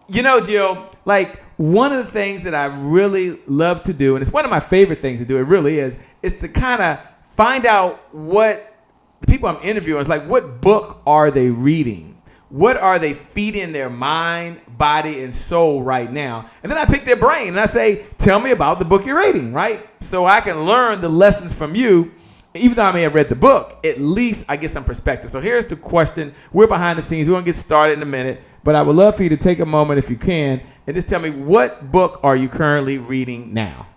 Jill, like one of the things that I really love to do, and it's one of my favorite things to do, it really is to kind of find out what the people I'm interviewing is like, what book are they reading? What are they feeding their mind, body, and soul right now? And then I pick their brain and I say, tell me about the book you're reading, right? So I can learn the lessons from you. Even though I may have read the book, at least I get some perspective. So here's the question. We're behind the scenes. We're going to get started in a minute. But I would love for you to take a moment, if you can, and just tell me, what book are you currently reading now?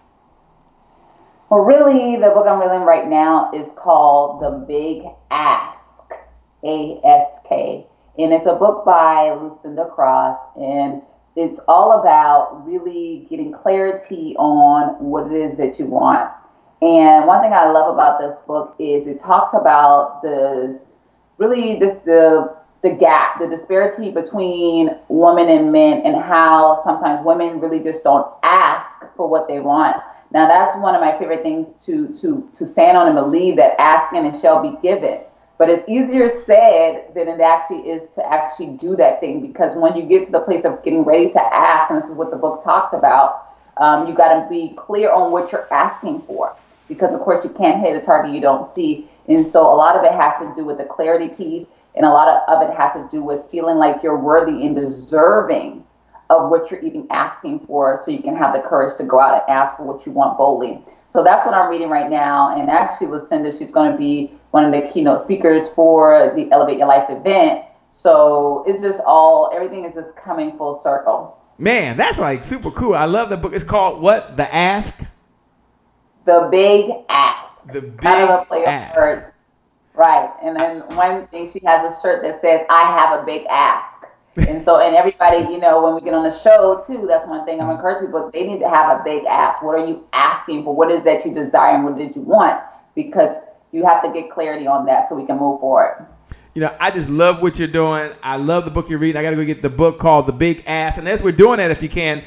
Well, really, the book I'm reading right now is called The Big Ask, A-S-K. And it's a book by Lucinda Cross. And it's all about really getting clarity on what it is that you want. And one thing I love about this book is it talks about the gap, the disparity between women and men, and how sometimes women really just don't ask for what they want. Now, that's one of my favorite things to stand on and believe, that asking and shall be given. But it's easier said than it actually is to actually do that thing, because when you get to the place of getting ready to ask, and this is what the book talks about, you got to be clear on what you're asking for. Because, of course, you can't hit a target you don't see. And so a lot of it has to do with the clarity piece, and a lot of it has to do with feeling like you're worthy and deserving of what you're even asking for, so you can have the courage to go out and ask for what you want boldly. So that's what I'm reading right now. And actually, Lucinda, she's going to be one of the keynote speakers for the Elevate Your Life event. So it's just everything is just coming full circle. Man, that's like super cool. I love the book. It's called what? The Ask? The Big Ask. The Big kind of a play Ask. Of words. Right. And then one thing, she has a shirt that says, I have a big ask. And so, and everybody, when we get on the show too, that's one thing I'm encouraging people, they need to have a big ask. What are you asking for? What is that you desire, and what did you want? Because you have to get clarity on that so we can move forward. I just love what you're doing. I love the book you're reading. I got to go get the book called The Big Ass. And as we're doing that, if you can,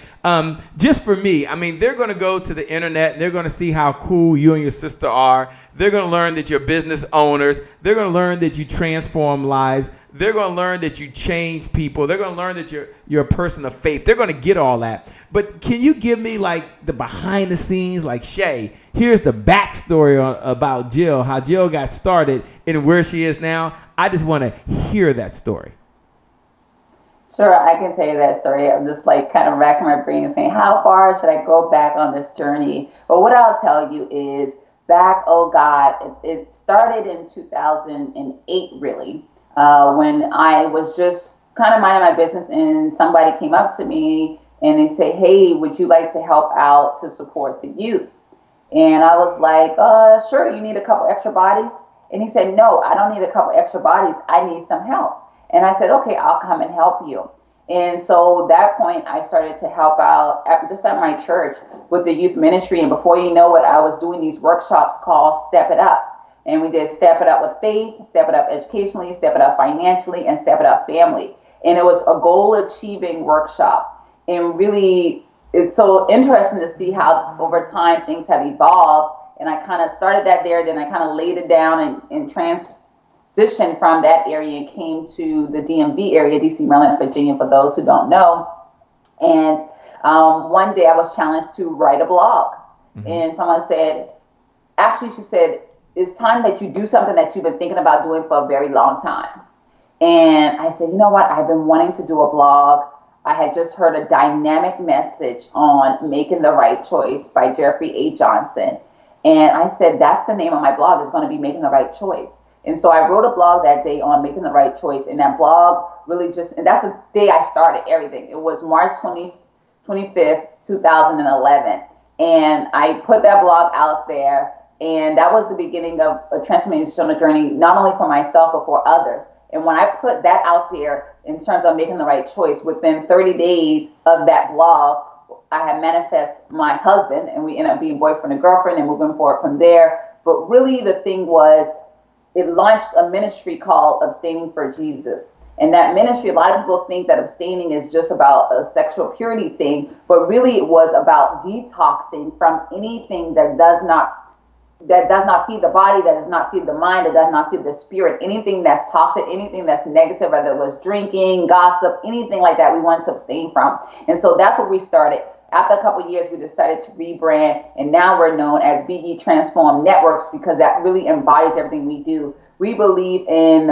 just for me, they're going to go to the internet. And they're going to see how cool you and your sister are. They're going to learn that you're business owners. They're going to learn that you transform lives. They're going to learn that you change people. They're going to learn that you're a person of faith. They're going to get all that. But can you give me like the behind the scenes, like Shay, here's the backstory about Jill, how Jill got started and where she is now. I just want to hear that story. Sure, I can tell you that story. I'm just like kind of racking my brain and saying, how far should I go back on this journey? But what I'll tell you is it started in 2008, really, when I was just kind of minding my business, and somebody came up to me and they say, hey, would you like to help out to support the youth? And I was like, sure, you need a couple extra bodies? And he said, no, I don't need a couple extra bodies. I need some help. And I said, okay, I'll come and help you. And so at that point, I started to help out just at my church with the youth ministry. And before you know it, I was doing these workshops called Step It Up. And we did Step It Up with faith, Step It Up educationally, Step It Up financially, and Step It Up family. And it was a goal-achieving workshop. And really, it's so interesting to see how over time things have evolved. And I kind of started that there, then I kind of laid it down and transitioned from that area and came to the DMV area, DC, Maryland, Virginia, for those who don't know. And one day I was challenged to write a blog. Mm-hmm. And someone said, she said, it's time that you do something that you've been thinking about doing for a very long time. And I said, you know what? I've been wanting to do a blog. I had just heard a dynamic message on Making the Right Choice by Jeffrey A. Johnson. And I said, that's the name of my blog, is going to be Making the Right Choice. And so I wrote a blog that day on Making the Right Choice. And that blog really and that's the day I started everything. It was March 25th, 2011. And I put that blog out there. And that was the beginning of a transformational journey, not only for myself, but for others. And when I put that out there in terms of making the right choice, within 30 days of that blog, I had manifest my husband, and we ended up being boyfriend and girlfriend and moving forward from there. But really the thing was, it launched a ministry called Abstaining for Jesus. And that ministry, a lot of people think that abstaining is just about a sexual purity thing, but really it was about detoxing from anything that does not that does not feed the body, that does not feed the mind, that does not feed the spirit. Anything that's toxic, anything that's negative, whether it was drinking, gossip, anything like that, we wanted to abstain from. And so that's what we started. After a couple of years, we decided to rebrand, and now we're known as BE Transform Networks because that really embodies everything we do. We believe in,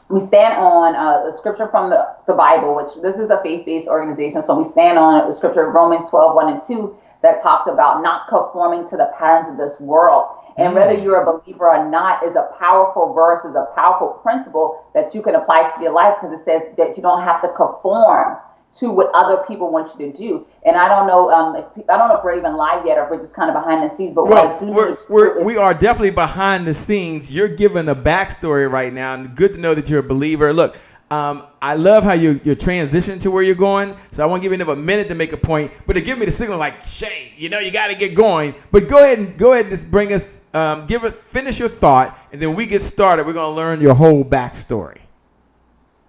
we stand on the scripture from the Bible, which this is a faith-based organization. So we stand on the scripture of Romans 12:1-2 that talks about not conforming to the patterns of this world. And whether you're a believer or not is a powerful verse, is a powerful principle that you can apply to your life because it says that you don't have to conform to what other people want you to do. And I don't know if we're even live yet or if we're just kind of behind the scenes. But well, we are definitely behind the scenes. You're giving a backstory right now, and good to know that you're a believer. Look, I love how you're transitioning to where you're going. So I won't give you another minute to make a point, but to give me the signal like, Shay, you got to get going. But go ahead and just bring us, finish your thought, and then we get started. We're going to learn your whole backstory.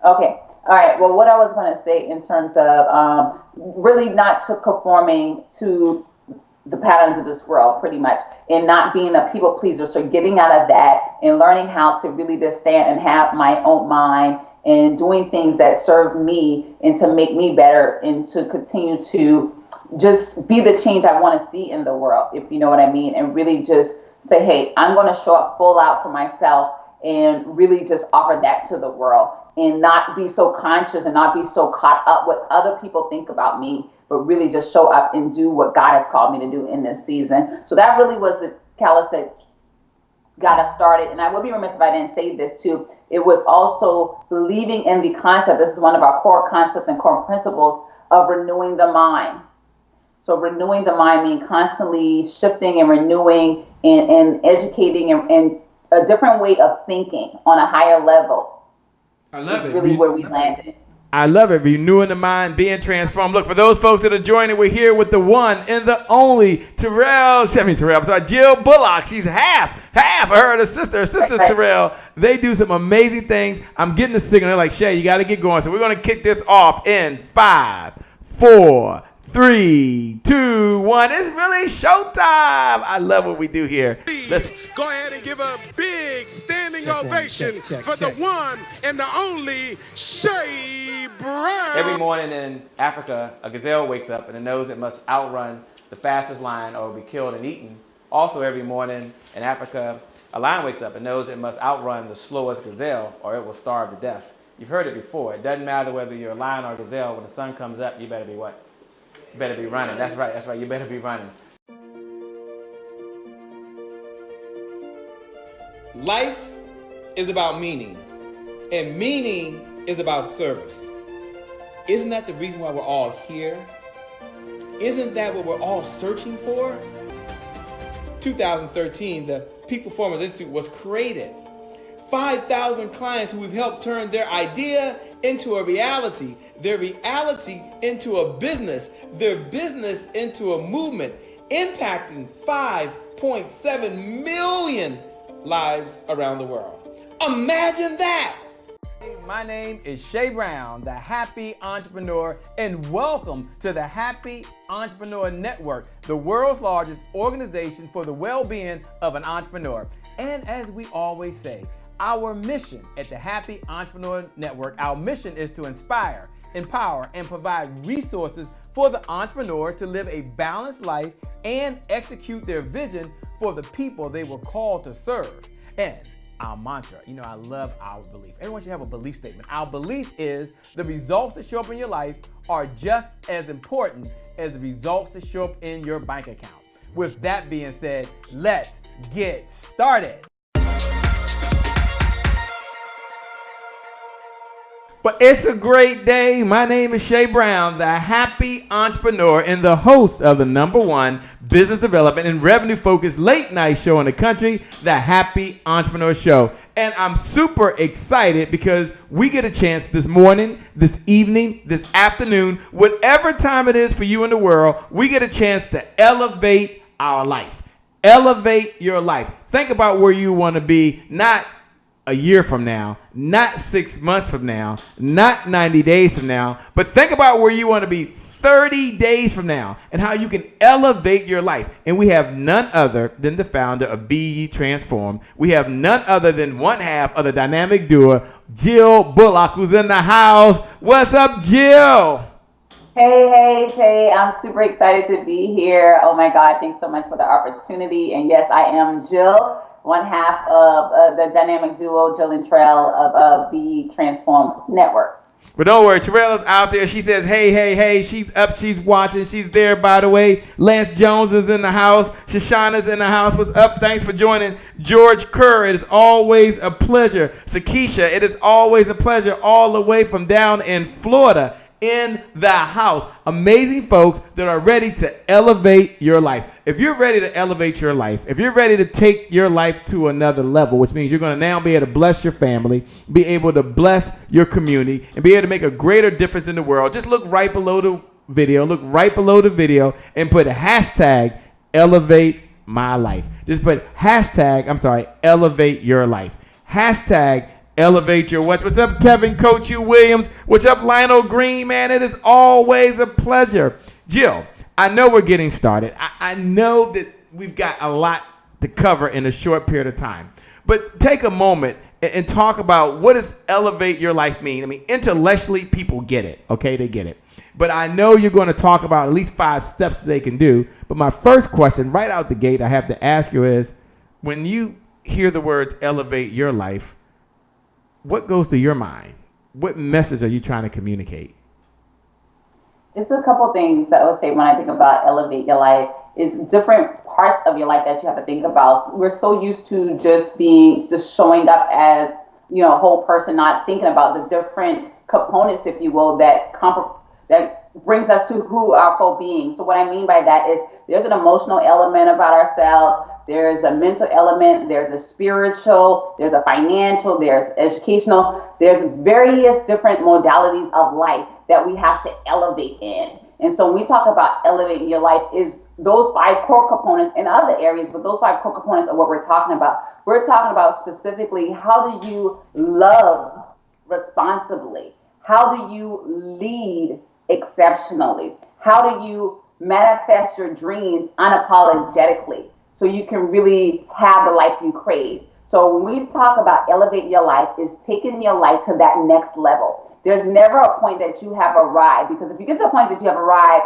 Okay. All right. Well, what I was going to say in terms of really not to conforming to the patterns of this world, pretty much, and not being a people pleaser. So getting out of that and learning how to really just stand and have my own mind and doing things that serve me and to make me better and to continue to just be the change I want to see in the world, if you know what I mean, and really just say, hey, I'm going to show up full out for myself and really just offer that to the world and not be so conscious and not be so caught up what other people think about me, but really just show up and do what God has called me to do in this season. So that really was the catalyst that got us started. And I would be remiss if I didn't say this too. It was also believing in the concept. This is one of our core concepts and core principles of renewing the mind. So renewing the mind means constantly shifting and renewing and educating and a different way of thinking on a higher level. I love it. Really where we landed. I love it. Renewing the mind, being transformed. Look, for those folks that are joining, we're here with the one and the only Jill Bulluck. She's half of her, her sister's Treal. They do some amazing things. I'm getting the signal. They're like, Shay, you got to get going. So we're going to kick this off in 5, 4, 3, 2, 1. It's really showtime. I love what we do here. Let's go ahead and give a big standing ovation for the one and the only Shay Brown. Every morning in Africa, a gazelle wakes up and it knows it must outrun the fastest lion or be killed and eaten. Also, every morning in Africa, a lion wakes up and knows it must outrun the slowest gazelle or it will starve to death. You've heard it before. It doesn't matter whether you're a lion or a gazelle. When the sun comes up, you better be what? You better be running. That's right. You better be running. Life is about meaning, and meaning is about service. Isn't that the reason why we're all here? Isn't that what we're all searching for? 2013, the Peak Performance Institute was created. 5,000 clients who we've helped turn their idea into a reality, their reality into a business, their business into a movement, impacting 5.7 million lives around the world. Imagine that! Hey, my name is Shay Brown, the Happy Entrepreneur, and welcome to the Happy Entrepreneur Network, the world's largest organization for the well-being of an entrepreneur. And as we always say, our mission at the Happy Entrepreneur Network, our mission is to inspire, empower, and provide resources for the entrepreneur to live a balanced life and execute their vision for the people they were called to serve. And our mantra, I love our belief. Everyone should have a belief statement. Our belief is the results that show up in your life are just as important as the results that show up in your bank account. With that being said, let's get started. But it's a great day. My name is Shay Brown, the Happy Entrepreneur and the host of the #1 business development and revenue focused late night show in the country, the Happy Entrepreneur Show. And I'm super excited because we get a chance this morning, this evening, this afternoon, whatever time it is for you in the world, we get a chance to elevate our life. Elevate your life. Think about where you want to be, not a year from now, not 6 months from now, not 90 days from now, but think about where you want to be 30 days from now and how you can elevate your life. And we have none other than the founder of Be Ye Transformed. We have none other than one half of the dynamic duo, Jill Bulluck, who's in the house. What's up, Jill? Hey, Jay, I'm super excited to be here. Oh my God, thanks so much for the opportunity. And yes, I am Jill, one half of the dynamic duo, Jill and Treal of the Transformed Networks. But don't worry, Treal is out there. She says, hey. She's up, she's watching, she's there, by the way. Lance Jones is in the house. Shoshana's in the house. What's up? Thanks for joining. George Kerr, it is always a pleasure. Sakisha, it is always a pleasure, all the way from down in Florida. In the house. Amazing folks that are ready to elevate your life. If you're ready to elevate your life, if you're ready to take your life to another level, which means you're going to now be able to bless your family, be able to bless your community, and be able to make a greater difference in the world, just look right below the video, and put hashtag elevate my life. Just put hashtag, elevate your life. Hashtag elevate your watch. What's up, Kevin Coach U. Williams? What's up, Lionel Green, man? It is always a pleasure. Jill, I know we're getting started. I know that we've got a lot to cover in a short period of time. But take a moment and talk about what does elevate your life mean? I mean, intellectually, people get it, okay? They get it. But I know you're going to talk about at least 5 steps they can do. But my first question right out the gate I have to ask you is, when you hear the words elevate your life, what goes through your mind? What message are you trying to communicate? It's a couple things that I would say when I think about elevate your life. It's different parts of your life that you have to think about. We're so used to just showing up as, a whole person, not thinking about the different components, if you will, that brings us to who our full being. So what I mean by that is there's an emotional element about ourselves. There's a mental element, there's a spiritual, there's a financial, there's educational, there's various different modalities of life that we have to elevate in. And so when we talk about elevating your life, is those 5 core components in other areas, but those 5 core components are what we're talking about. We're talking about specifically, how do you love responsibly? How do you lead exceptionally? How do you manifest your dreams unapologetically, so you can really have the life you crave? So when we talk about elevate your life, is taking your life to that next level. There's never a point that you have arrived, because if you get to a point that you have arrived,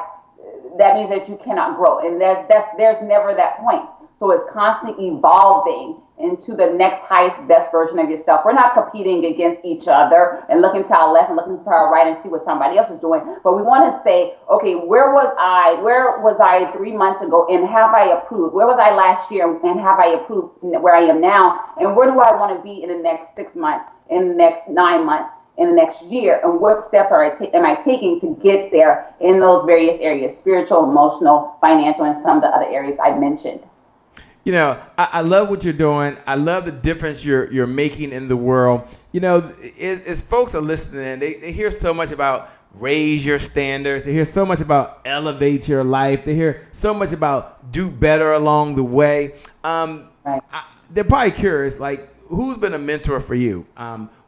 that means that you cannot grow. And there's never that point. So it's constantly evolving into the next highest, best version of yourself. We're not competing against each other and looking to our left and looking to our right and see what somebody else is doing. But we want to say, okay, where was I 3 months ago, and have I improved? Where was I last year, and have I improved where I am now? And where do I want to be in the next 6 months, in the next 9 months, in the next year? And what steps am I taking to get there in those various areas, spiritual, emotional, financial, and some of the other areas I mentioned? I love what you're doing. I love the difference you're making in the world. As folks are listening, they hear so much about raise your standards. They hear so much about elevate your life. They hear so much about do better along the way. Right. They're probably curious, like, who's been a mentor for you?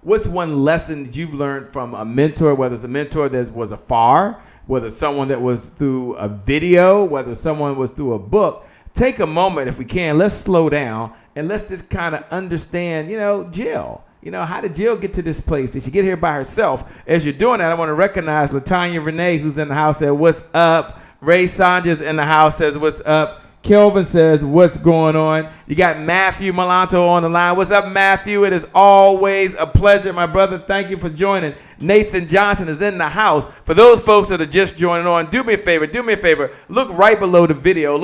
What's one lesson that you've learned from a mentor, whether it's a mentor that was afar, whether it's someone that was through a video, whether someone was through a book? Take a moment, if we can, let's slow down and let's just kind of understand, Jill. How did Jill get to this place? Did she get here by herself? As you're doing that, I want to recognize LaTanya Renee, who's in the house, said, what's up? Ray Sanja's in the house, says, what's up? Kelvin says, what's going on? You got Matthew Malanto on the line. What's up, Matthew? It is always a pleasure, my brother. Thank you for joining. Nathan Johnson is in the house. For those folks that are just joining on, do me a favor. Look right below the video.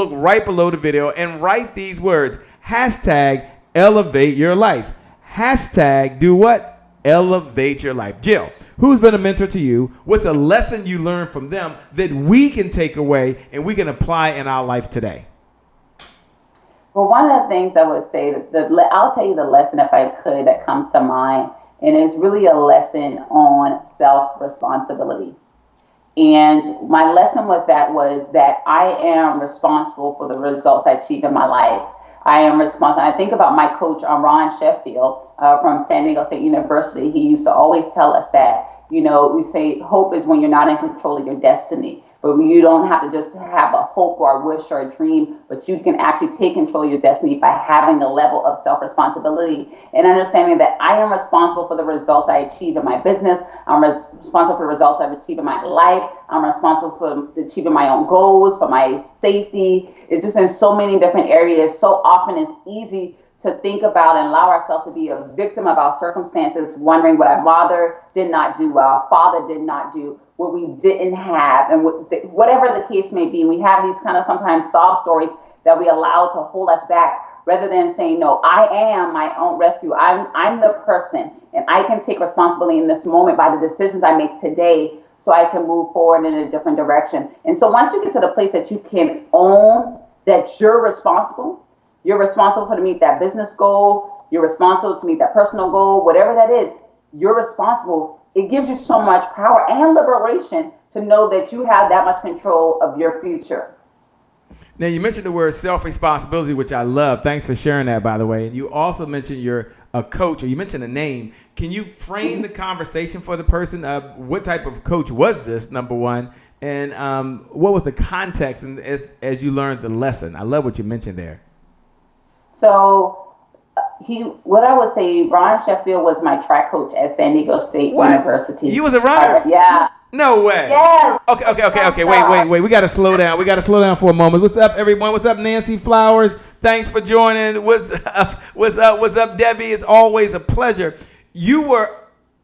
And write these words. Hashtag elevate your life. Hashtag do what? Elevate your life. Jill, who's been a mentor to you? What's a lesson you learned from them that we can take away and we can apply in our life today? Well, one of the things I would say, I'll tell you the lesson, if I could, that comes to mind, and it's really a lesson on self-responsibility. And my lesson with that was that I am responsible for the results I achieve in my life. I am responsible. I think about my coach, Ron Sheffield, from San Diego State University. He used to always tell us that, we say hope is when you're not in control of your destiny. But you don't have to just have a hope or a wish or a dream, but you can actually take control of your destiny by having a level of self-responsibility and understanding that I am responsible for the results I achieve in my business. I'm responsible for the results I've achieved in my life. I'm responsible for achieving my own goals, for my safety. It's just in so many different areas. So often it's easy to think about and allow ourselves to be a victim of our circumstances, wondering what our mother did not do, what our father did not do, what we didn't have, and whatever the case may be. We have these kind of sometimes sob stories that we allow to hold us back, rather than saying, no, I am my own rescue. I'm the person, and I can take responsibility in this moment by the decisions I make today, so I can move forward in a different direction. And so once you get to the place that you can own that you're responsible for to meet that business goal, you're responsible to meet that personal goal, whatever that is, you're responsible. It gives you so much power and liberation to know that you have that much control of your future. Now, you mentioned the word self-responsibility, which I love. Thanks for sharing that, by the way. And you also mentioned you're a coach, or you mentioned a name. Can you frame the conversation for the person? What type of coach was this, number one? And what was the context and as you learned the lesson? I love what you mentioned there. So what I would say, Ron Sheffield was my track coach at San Diego State University. You was a runner? Yeah. No way. Yes. Okay. Wait. We got to slow down for a moment. What's up, everyone? What's up, Nancy Flowers? Thanks for joining. What's up, Debbie? It's always a pleasure. You were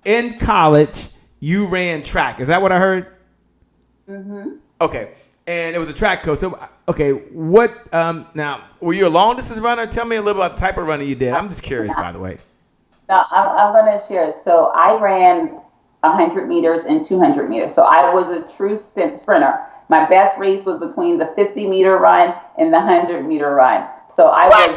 in college. You ran track. Is that what I heard? Mm-hmm. Okay. And it was a track coach. So, okay, what, now, were you a long distance runner? Tell me a little about the type of runner you did. I'm just curious, by the way. No, I'm going to share. So I ran 100 meters and 200 meters. So I was a true sprinter. My best race was between the 50-meter run and the 100-meter run. So one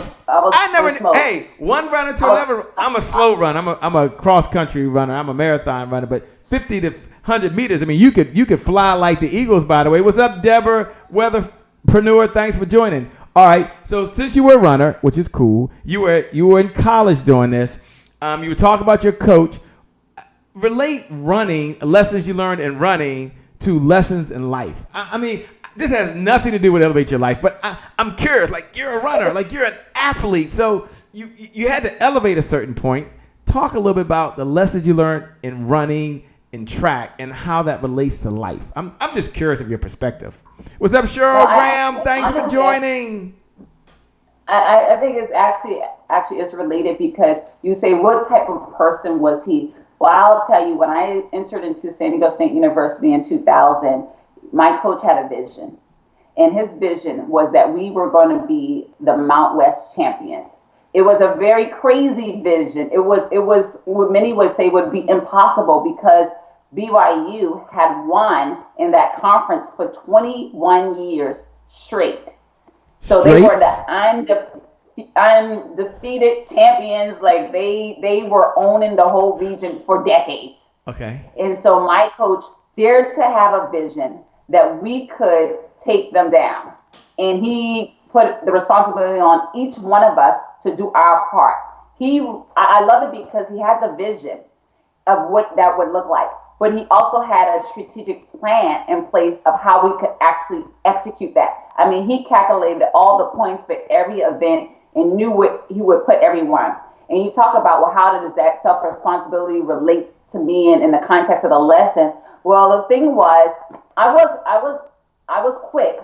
runner to another. I'm a slow runner. I'm a cross country runner. I'm a marathon runner. But 50 to 100 meters. I mean, you could fly like the Eagles. By the way, what's up, Deborah Weatherpreneur? Thanks for joining. All right. So since you were a runner, which is cool, you were in college doing this. You were talking about your coach. Relate running, lessons you learned in running, to lessons in life. I mean, this has nothing to do with elevate your life, but I'm curious. Like, you're a runner, like you're an athlete, so you had to elevate a certain point. Talk a little bit about the lessons you learned in running, in track, and how that relates to life. I'm just curious of your perspective. What's up, Cheryl Graham? Thanks for joining. I think it's actually it's related, because you say, what type of person was he? Well, I'll tell you, when I entered into San Diego State University in 2000, my coach had a vision. And his vision was that we were going to be the Mount West champions. It was a very crazy vision. It was what many would say would be impossible, because BYU had won in that conference for 21 years straight. So they were the undefeated champions. Like they were owning the whole region for decades. Okay. And so my coach dared to have a vision that we could take them down. And he put the responsibility on each one of us to do our part. I love it because he had the vision of what that would look like, but he also had a strategic plan in place of how we could actually execute that. I mean, he calculated all the points for every event and knew what he would put everyone. And you talk about, well, how does that self-responsibility relate to me in the context of the lesson? Well, the thing was, I was quick.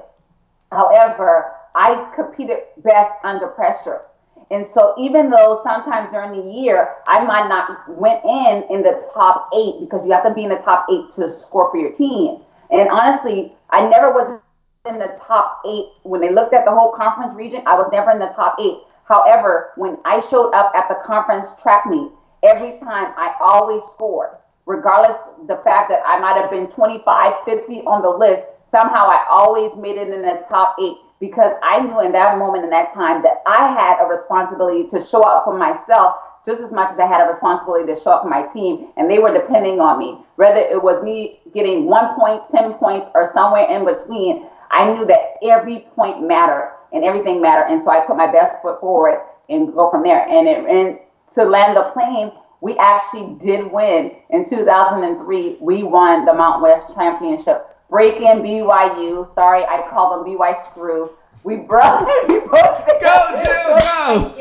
However, I competed best under pressure. And so even though sometimes during the year, I might not went in the top 8, because you have to be in the top 8 to score for your team. And honestly, I never was in the top 8. When they looked at the whole conference region, I was never in the top 8. However, when I showed up at the conference track meet, every time I always scored, regardless the fact that I might have been 25, 50 on the list. Somehow I always made it in the top 8, because I knew in that moment, in that time, that I had a responsibility to show up for myself just as much as I had a responsibility to show up for my team, and they were depending on me. Whether it was me getting 1 point, 10 points, or somewhere in between, I knew that every point mattered. and everything mattered. And so I put my best foot forward and go from there. And to land the plane, we actually did win. In 2003, we won the Mount West Championship. Break-in BYU. Sorry, I call them BY Screw. We broke. Go, Jill, go.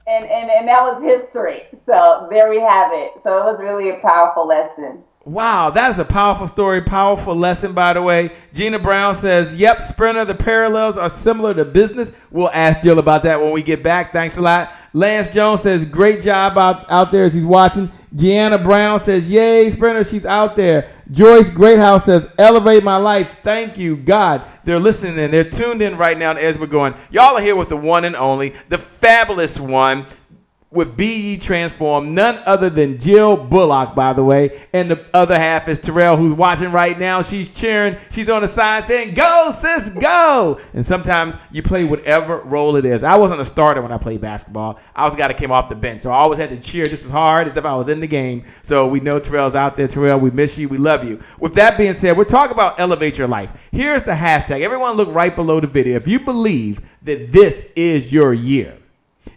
And that was history. So there we have it. So it was really a powerful lesson. Wow, that is a powerful story, powerful lesson, by the way. Gina Brown says, yep, Sprinter, the parallels are similar to business. We'll ask Jill about that when we get back. Thanks a lot. Lance Jones says, great job out there as he's watching. Gianna Brown says, yay, Sprinter, she's out there. Joyce Greathouse says, elevate my life. Thank you, God. They're listening and they're tuned in right now as we're going. Y'all are here with the one and only, the fabulous one, with BE Transform, none other than Jill Bulluck, by the way. And the other half is Treal, who's watching right now. She's cheering. She's on the side saying, go, sis, go. And sometimes you play whatever role it is. I wasn't a starter when I played basketball. I was a guy that came off the bench. So I always had to cheer just as hard as if I was in the game. So we know Treal's out there. Treal, we miss you. We love you. With that being said, we're talking about elevate your life. Here's the hashtag. Everyone look right below the video. If you believe that this is your year,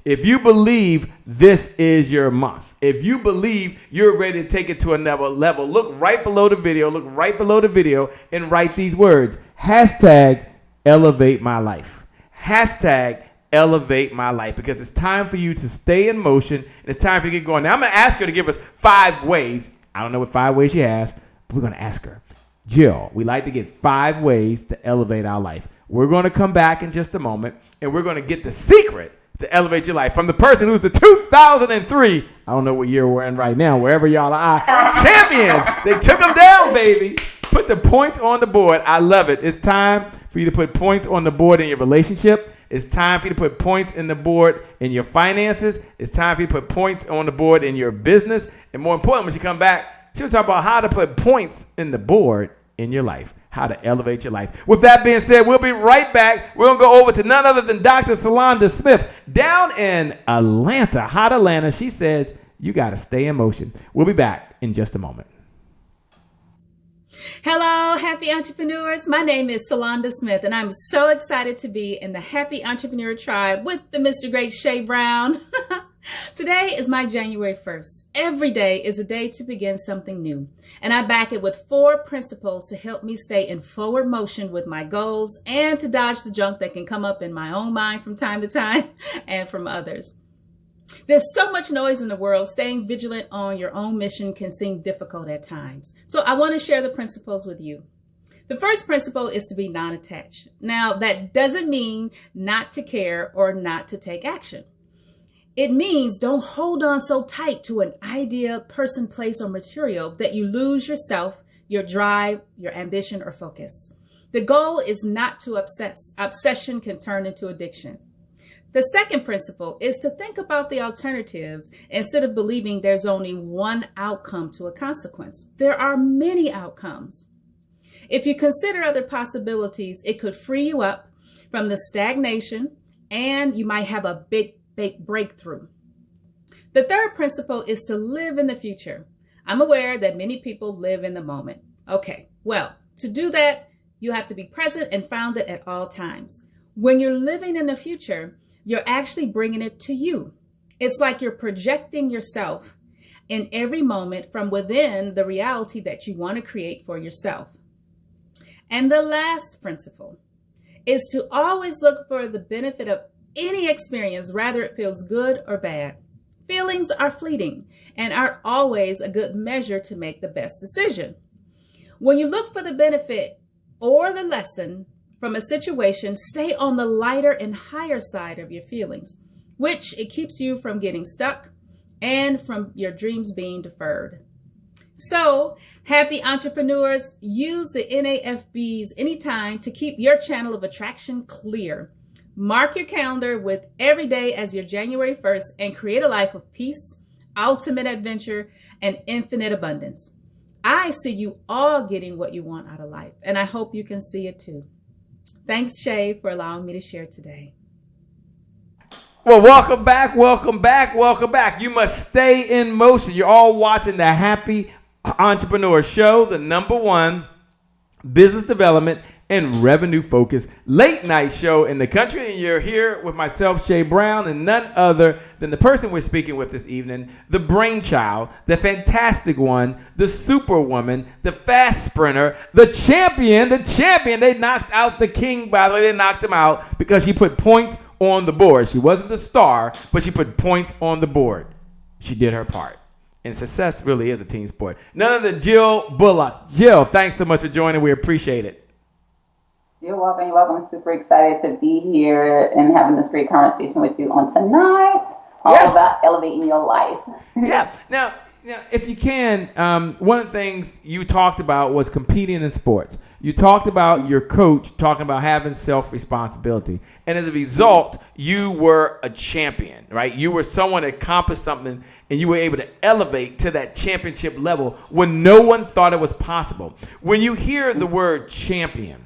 if you believe this is your month, if you believe you're ready to take it to another level, look right below the video, and write these words. Hashtag elevate my life. Hashtag elevate my life, because it's time for you to stay in motion and it's time for you to get going. Now I'm going to ask her to give us 5 ways. I don't know what 5 ways she has, but we're going to ask her. Jill, we like to get 5 ways to elevate our life. We're going to come back in just a moment and we're going to get the secret to elevate your life from the person who's the 2003, I don't know what year we're in right now, wherever y'all are, champions. They took them down, baby. Put the points on the board. I love it. It's time for you to put points on the board in your relationship. It's time for you to put points in the board in your finances. It's time for you to put points on the board in your business. And more importantly, when she come back, she'll talk about how to put points in the board in your life. How to elevate your life. With that being said, we'll be right back. We're going to go over to none other than Dr. Solanda Smith down in Atlanta, hot Atlanta. She says, you got to stay in motion. We'll be back in just a moment. Hello, happy entrepreneurs. My name is Solanda Smith, and I'm so excited to be in the Happy Entrepreneur Tribe with the Mr. Great Shay Brown. Today is my January 1st. Every day is a day to begin something new. And I back it with 4 principles to help me stay in forward motion with my goals and to dodge the junk that can come up in my own mind from time to time and from others. There's so much noise in the world. Staying vigilant on your own mission can seem difficult at times. So I want to share the principles with you. The first principle is to be non-attached. Now, that doesn't mean not to care or not to take action. It means don't hold on so tight to an idea, person, place, or material that you lose yourself, your drive, your ambition, or focus. The goal is not to obsess. Obsession can turn into addiction. The second principle is to think about the alternatives instead of believing there's only one outcome to a consequence. There are many outcomes. If you consider other possibilities, it could free you up from the stagnation and you might have a big breakthrough. The third principle is to live in the future. I'm aware that many people live in the moment. Okay, well, to do that, you have to be present and found it at all times. When you're living in the future, you're actually bringing it to you. It's like you're projecting yourself in every moment from within the reality that you want to create for yourself. And the last principle is to always look for the benefit of any experience, whether it feels good or bad. Feelings are fleeting and aren't always a good measure to make the best decision. When you look for the benefit or the lesson from a situation, stay on the lighter and higher side of your feelings, which it keeps you from getting stuck and from your dreams being deferred. So, happy entrepreneurs, use the NAFBs anytime to keep your channel of attraction clear. Mark your calendar with every day as your January 1st and create a life of peace, ultimate adventure, and infinite abundance. I see you all getting what you want out of life, and I hope you can see it too. Thanks, Shay, for allowing me to share today. Well, welcome back. You must stay in motion. You're all watching the Happy Entrepreneur Show, the #1 business development, and revenue-focused late-night show in the country. And you're here with myself, Shay Brown, and none other than the person we're speaking with this evening, the brainchild, the fantastic one, the superwoman, the fast sprinter, the champion. They knocked out the king, by the way. They knocked him out because she put points on the board. She wasn't the star, but she put points on the board. She did her part. And success really is a team sport. None other than Jill Bulluck. Jill, thanks so much for joining. We appreciate it. You're welcome. You're welcome. I'm super excited to be here and having this great conversation with you on tonight. All about elevating your life. Yeah. Now, if you can, one of the things you talked about was competing in sports. You talked about your coach talking about having self-responsibility. And as a result, you were a champion, right? You were someone that accomplished something, and you were able to elevate to that championship level when no one thought it was possible. When you hear the word champion,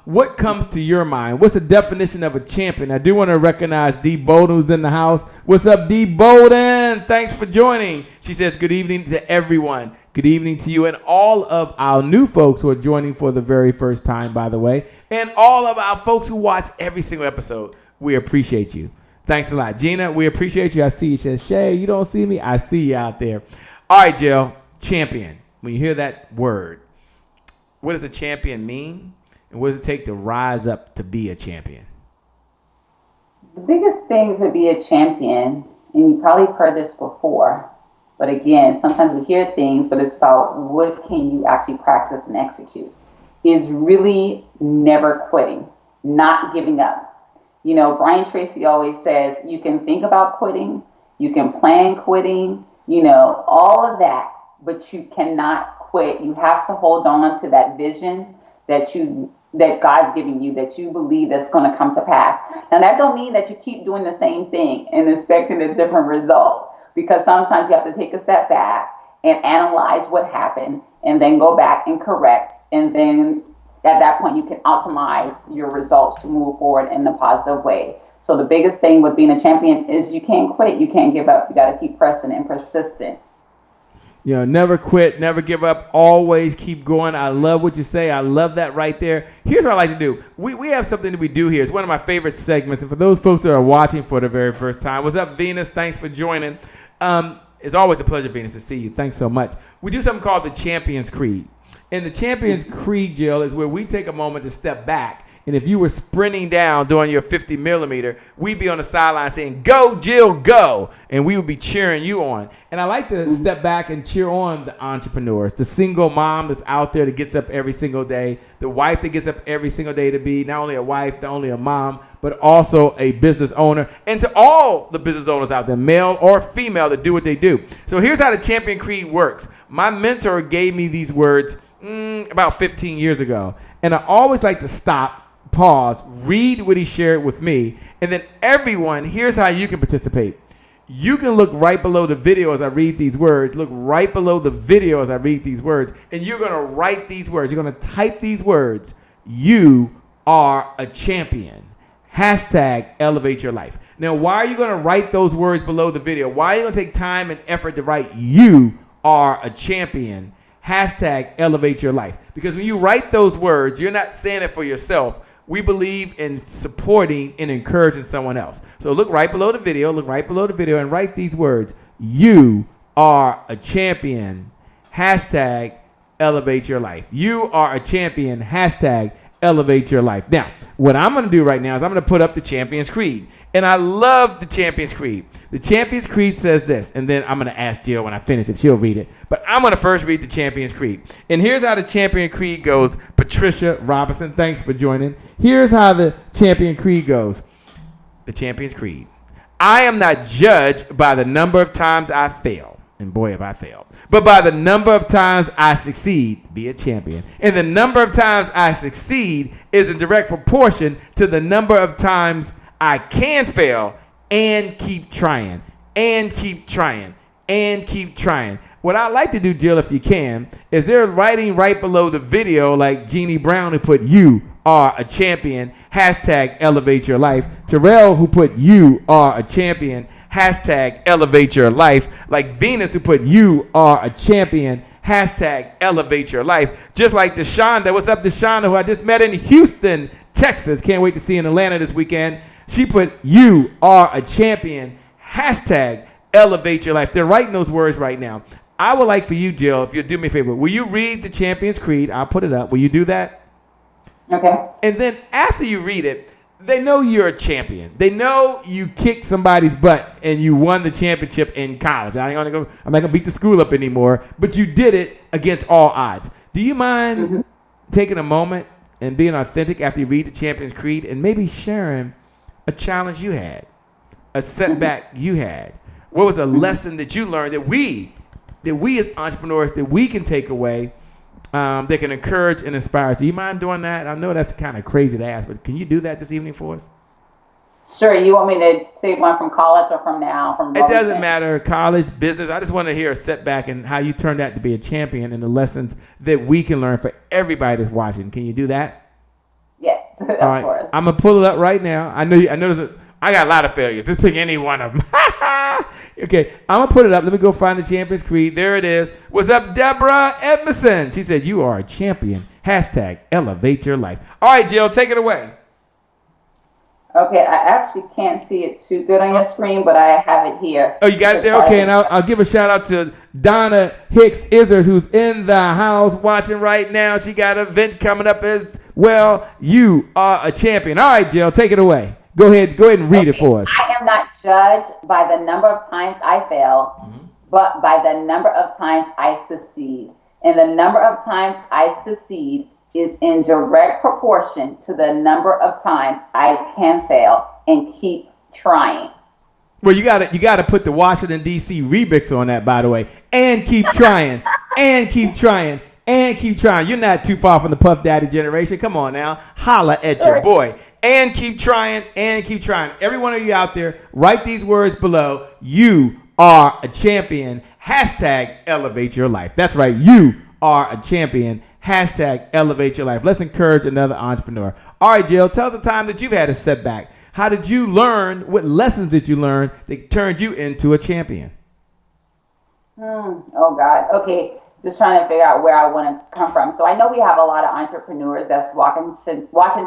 what comes to your mind? What's the definition of a champion? I do want to recognize Dee Bowden, who's in the house. What's up, Dee Bowden? Thanks for joining. She says good evening to everyone. Good evening to you and all of our new folks who are joining for the very first time, by the way, and all of our folks who watch every single episode. We appreciate you. Thanks a lot. Gina, we appreciate you. I see you. She says, Shay, you don't see me? I see you out there. All right, Jill, champion. When you hear that word, what does a champion mean? And what does it take to rise up to be a champion? The biggest thing to be a champion, and you probably heard this before, but again, sometimes we hear things, but it's about what can you actually practice and execute, is really never quitting, not giving up. You know, Brian Tracy always says you can think about quitting, you can plan quitting, you know, all of that, but you cannot quit. You have to hold on to that vision that God's giving you, that you believe that's going to come to pass. Now, that don't mean that you keep doing the same thing and expecting a different result, because sometimes you have to take a step back and analyze what happened and then go back and correct. And then at that point, you can optimize your results to move forward in a positive way. So the biggest thing with being a champion is you can't quit. You can't give up. You got to keep pressing and persistent. You know, never quit, never give up, always keep going. I love what you say. I love that right there. Here's what I like to do. We have something that we do here. It's one of my favorite segments. And for those folks that are watching for the very first time, what's up, Venus? Thanks for joining. It's always a pleasure, Venus, to see you. Thanks so much. We do something called the Champions Creed. And the Champions Creed, Jill, is where we take a moment to step back. And if you were sprinting down doing your 50 millimeter, we'd be on the sideline saying, go, Jill, go. And we would be cheering you on. And I like to step back and cheer on the entrepreneurs, the single mom that's out there that gets up every single day, the wife that gets up every single day to be not only a wife, not only a mom, but also a business owner. And to all the business owners out there, male or female, that do what they do. So here's how the Champion Creed works. My mentor gave me these words about 15 years ago. And I always like to stop, pause, read what he shared with me, and then everyone, here's how you can participate. You can look right below the video as I read these words, look right below the video as I read these words, and you're going to write these words. You're going to type these words. You are a champion. Hashtag elevate your life. Now, why are you going to write those words below the video? Why are you going to take time and effort to write you are a champion? Hashtag elevate your life. Because when you write those words, you're not saying it for yourself. We believe in supporting and encouraging someone else. So look right below the video, and write these words. You are a champion. Hashtag elevate your life. You are a champion. Hashtag elevate your life. Now, what I'm going to do right now is I'm going to put up the Champions Creed. And I love the Champions Creed. The Champions Creed says this, and then I'm going to ask Jill when I finish if she'll read it. But I'm going to first read the Champions Creed. And here's how the Champion Creed goes. Patricia Robinson, thanks for joining. Here's how the Champion Creed goes. The Champions Creed. I am not judged by the number of times I fail. And boy, have I failed. But by the number of times I succeed, be a champion. And the number of times I succeed is in direct proportion to the number of times I can fail and keep trying, and keep trying, and keep trying. What I like to do, Jill, if you can, is they're writing right below the video like Jeannie Brown who put you are a champion. Hashtag elevate your life. Terrell, who put you are a champion. Hashtag elevate your life. Like Venus, who put you are a champion. Hashtag elevate your life. Just like Deshonda. What's up, Deshonda, who I just met in Houston, Texas. Can't wait to see in Atlanta this weekend. She put you are a champion. Hashtag elevate your life. They're writing those words right now. I would like for you, Jill, if you'll do me a favor. Will you read the Champions Creed? I'll put it up. Will you do that? Okay. And then after you read it, they know you're a champion. They know you kicked somebody's butt and you won the championship in college. I'm not gonna beat the school up anymore, but you did it against all odds. Do you mind taking a moment and being authentic after you read the Champions Creed and maybe sharing a challenge you had, a setback you had? What was a lesson that you learned that we as entrepreneurs, that we can take away, that can encourage and inspire us? Do you mind doing that? I know that's kind of crazy to ask, but can you do that this evening for us? Sure. You want me to say one from college or from now? It doesn't matter. College, business. I just want to hear a setback and how you turned out to be a champion and the lessons that we can learn for everybody that's watching. Can you do that? Yes, of course. I'm gonna pull it up right now. I know I got a lot of failures. Just pick any one of them. Okay, I'm gonna put it up. Let me go find the Champions Creed. There it is. What's up, Deborah Edmondson? She said, you are a champion. Hashtag elevate your life. All right, Jill, take it away. Okay, I actually can't see it too good on your screen, but I have it here. Oh, you got it there? Okay, and I'll give a shout out to Donna Hicks Izzers, who's in the house watching right now. She got an event coming up as well. You are a champion. All right, Jill, take it away. Go ahead and read it for us. I am not judged by the number of times I fail, but by the number of times I succeed. And the number of times I succeed is in direct proportion to the number of times I can fail and keep trying. Well, you gotta put the Washington D.C. remix on that, by the way, and keep trying, and keep trying, and keep trying. You're not too far from the Puff Daddy generation. Come on now, holla at your boy, and keep trying, and keep trying. Every one of you out there, write these words below. You are a champion. Hashtag elevate your life. That's right. You are a champion. Hashtag elevate your life. Let's encourage another entrepreneur. All right, Jill, tell us a time that you've had a setback. How did you learn? What lessons did you learn that turned you into a champion? Oh, God. Okay. Just trying to figure out where I want to come from. So I know we have a lot of entrepreneurs that's watching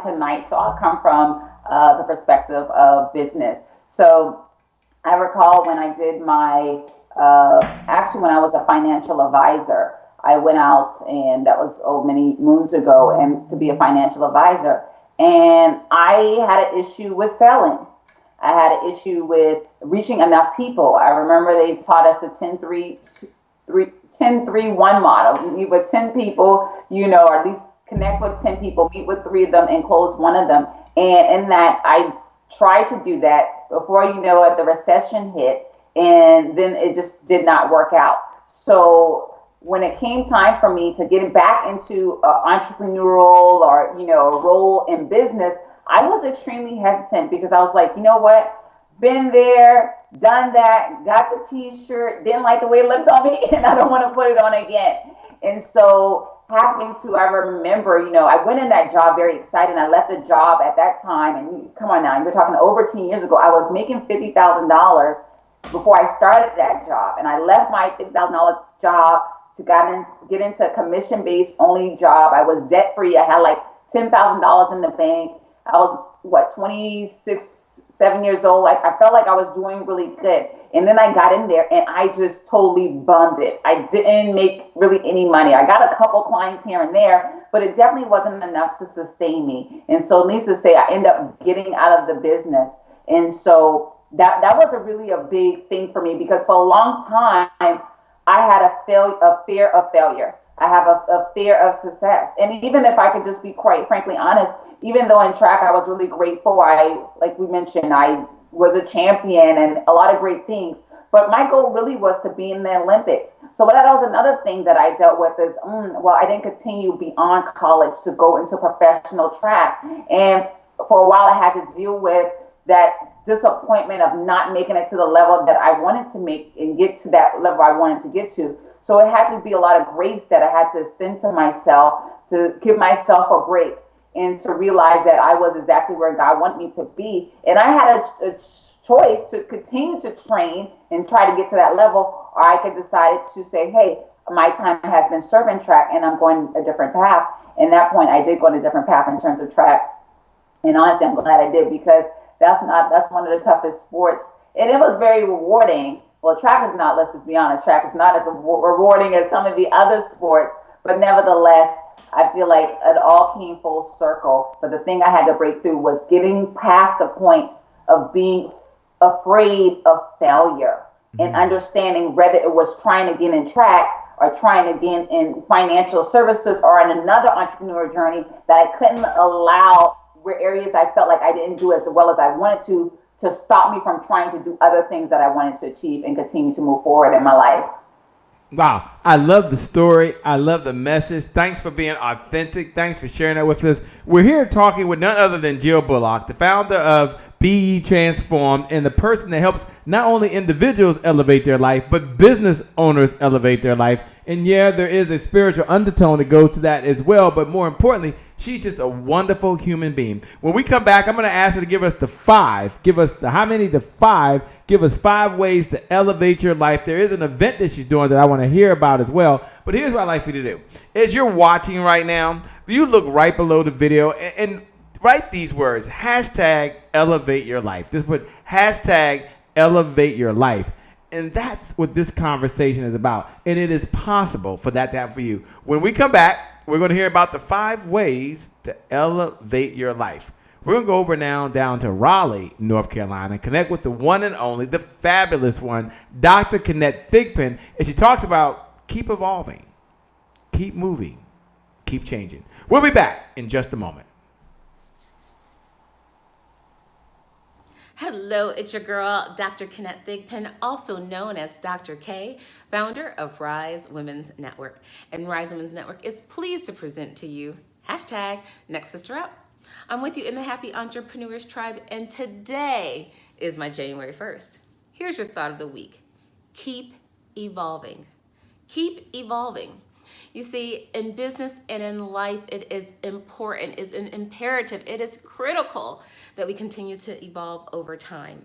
tonight. So I'll come from the perspective of business. So I recall when I did my, actually when I was a financial advisor, I went out, and that was many moons ago, and to be a financial advisor. And I had an issue with selling. I had an issue with reaching enough people. I remember they taught us the 10-3-1 model. Meet with 10 people, or at least connect with 10 people, meet with 3 of them, and close 1 of them. And in that, I tried to do that. Before you know it, the recession hit, and then it just did not work out. So when it came time for me to get back into entrepreneurial or, a role in business, I was extremely hesitant because I was like, you know what? Been there, done that, got the t-shirt, didn't like the way it looked on me, and I don't want to put it on again. And so I remember, I went in that job very excited. I left the job at that time, and come on now, you're talking over 10 years ago. I was making $50,000 before I started that job, and I left my $50,000 job to get into a commission-based only job. I was debt-free. I had like $10,000 in the bank. I was 7 years old. I felt like I was doing really good. And then I got in there and I just totally bummed it. I didn't make really any money. I got a couple clients here and there, but it definitely wasn't enough to sustain me. And so needless to say, I ended up getting out of the business. And so that was a big thing for me, because for a long time, I had a fear of failure. I have a fear of success. And even if I could just be quite frankly honest, even though in track I was really grateful, like we mentioned, I was a champion and a lot of great things. But my goal really was to be in the Olympics. So that was another thing that I dealt with is, I didn't continue beyond college to go into professional track. And for a while I had to deal with that disappointment of not making it to the level that I wanted to make and get to that level I wanted to get to. So it had to be a lot of grace that I had to extend to myself to give myself a break. and to realize that I was exactly where God wanted me to be. And I had a choice to continue to train and try to get to that level, or I could decide to say, hey, my time has been serving track and I'm going a different path. And at that point, I did go on a different path in terms of track. And honestly, I'm glad I did, because that's one of the toughest sports. And it was very rewarding. Well, track is not, let's be honest, track is not as rewarding as some of the other sports, but nevertheless, I feel like it all came full circle. But the thing I had to break through was getting past the point of being afraid of failure and understanding whether it was trying to get in track or trying to get in financial services or in another entrepreneur journey, that I couldn't allow where areas I felt like I didn't do as well as I wanted to stop me from trying to do other things that I wanted to achieve and continue to move forward in my life. Wow. I love the story. I love the message. Thanks for being authentic. Thanks for sharing that with us. We're here talking with none other than Jill Bulluck, the founder of Be Transformed, and the person that helps not only individuals elevate their life, but business owners elevate their life. And yeah, there is a spiritual undertone that goes to that as well. But more importantly, she's just a wonderful human being. When we come back, I'm going to ask her to give us the 5. Give us the how many to 5. Give us 5 ways to elevate your life. There is an event that she's doing that I want to hear about as well. But here's what I'd like for you to do. As you're watching right now, you look right below the video and write these words, hashtag elevate your life. Just put hashtag elevate your life. And that's what this conversation is about. And it is possible for that to happen for you. When we come back, we're going to hear about the 5 ways to elevate your life. We're going to go over now down to Raleigh, North Carolina, and connect with the one and only, the fabulous one, Dr. Kenneth Thigpen. And she talks about keep evolving, keep moving, keep changing. We'll be back in just a moment. Hello, it's your girl, Dr. Kenneth Thigpen, also known as Dr. K, founder of Rise Women's Network. And Rise Women's Network is pleased to present to you, hashtag Next Sister Up. I'm with you in the Happy Entrepreneurs Tribe, and today is my January 1st. Here's your thought of the week. Keep evolving. Keep evolving. You see, in business and in life, it is important, it's an imperative, it is critical that we continue to evolve over time.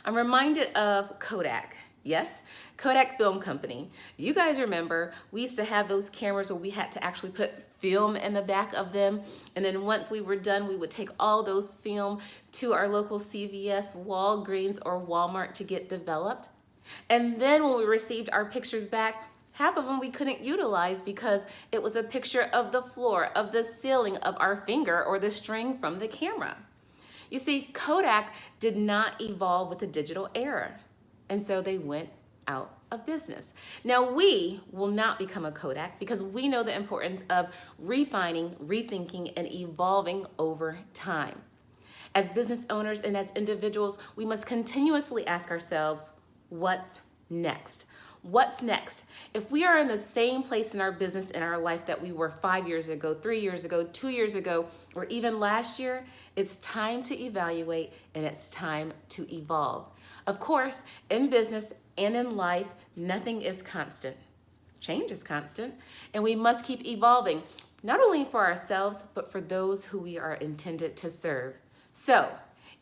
I'm reminded of Kodak. Yes, Kodak Film Company. You guys remember, we used to have those cameras where we had to actually put film in the back of them. And then once we were done, we would take all those film to our local CVS, Walgreens, or Walmart to get developed. And then when we received our pictures back, half of them we couldn't utilize because it was a picture of the floor, of the ceiling, of our finger, or the string from the camera. You see, Kodak did not evolve with the digital era, and so they went out of business. Now, we will not become a Kodak because we know the importance of refining, rethinking, and evolving over time. As business owners and as individuals, we must continuously ask ourselves, what's next? What's next? If we are in the same place in our business, in our life that we were 5 years ago, 3 years ago, 2 years ago, or even last year, it's time to evaluate and it's time to evolve. Of course, in business and in life, nothing is constant. Change is constant, and we must keep evolving, not only for ourselves, but for those who we are intended to serve. So,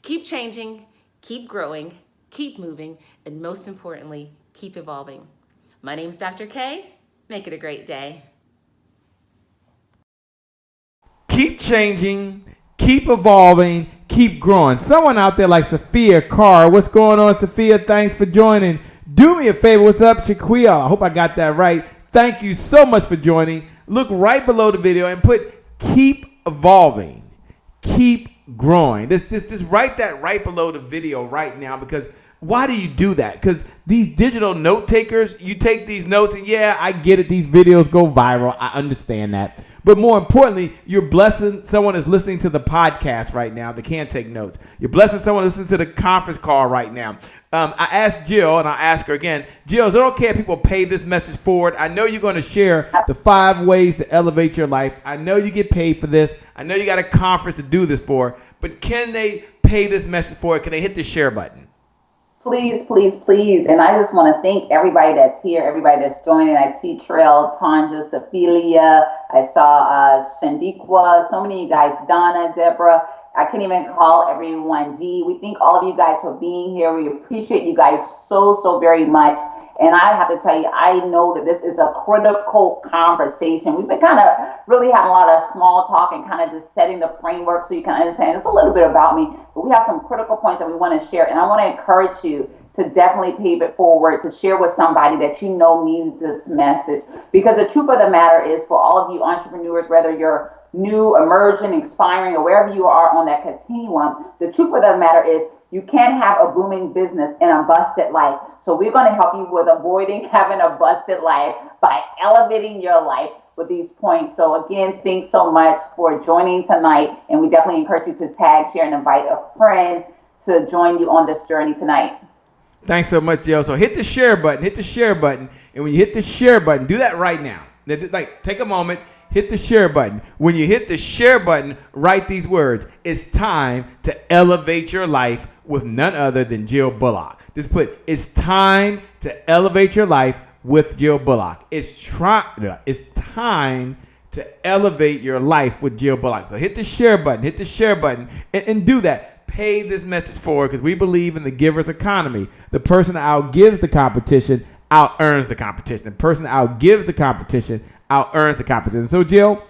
keep changing, keep growing, keep moving, and most importantly, keep evolving. My name's Dr. K. Make it a great day. Keep changing, keep evolving, keep growing. Someone out there like Sophia Carr. What's going on, Sophia? Thanks for joining. Do me a favor. What's up, Shaquia? I hope I got that right. Thank you so much for joining. Look right below the video and put keep evolving, keep growing. Just write that right below the video right now, because why do you do that? Because these digital note takers, you take these notes and yeah, I get it. These videos go viral. I understand that. But more importantly, you're blessing someone that's listening to the podcast right now that can't take notes. You're blessing someone listening to the conference call right now. I asked Jill, and I'll ask her again. Jill, is it okay if people pay this message forward? I know you're going to share the 5 ways to elevate your life. I know you get paid for this. I know you got a conference to do this for. But can they pay this message forward? Can they hit the share button? Please, please, please. And I just want to thank everybody that's here, everybody that's joining. I see Treal, Tanja, Ophelia. I saw Shandiqua, so many of you guys, Donna, Deborah. I can't even call everyone. Dee, we thank all of you guys for being here. We appreciate you guys so, so very much. And I have to tell you, I know that this is a critical conversation. We've been kind of really having a lot of small talk and kind of just setting the framework so you can understand just a little bit about me. But we have some critical points that we want to share. And I want to encourage you to definitely pave it forward, to share with somebody that you know needs this message. Because the truth of the matter is, for all of you entrepreneurs, whether you're new, emerging, expiring, or wherever you are on that continuum, the truth of the matter is you can't have a booming business and a busted life. So we're going to help you with avoiding having a busted life by elevating your life with these points. So again, thanks so much for joining tonight. And we definitely encourage you to tag, share, and invite a friend to join you on this journey tonight. Thanks so much, Jill. So hit the share button, And when you hit the share button, do that right now. Like, take a moment, hit the share button. When you hit the share button, write these words. It's time to elevate your life with none other than Jill Bulluck. Just put, it's time to elevate your life with Jill Bulluck. It's time to elevate your life with Jill Bulluck. So hit the share button, and do that. Pay this message forward, because we believe in the giver's economy. The person that outgives the competition out-earns the competition. The person that outgives the competition out-earns the competition. So, Jill,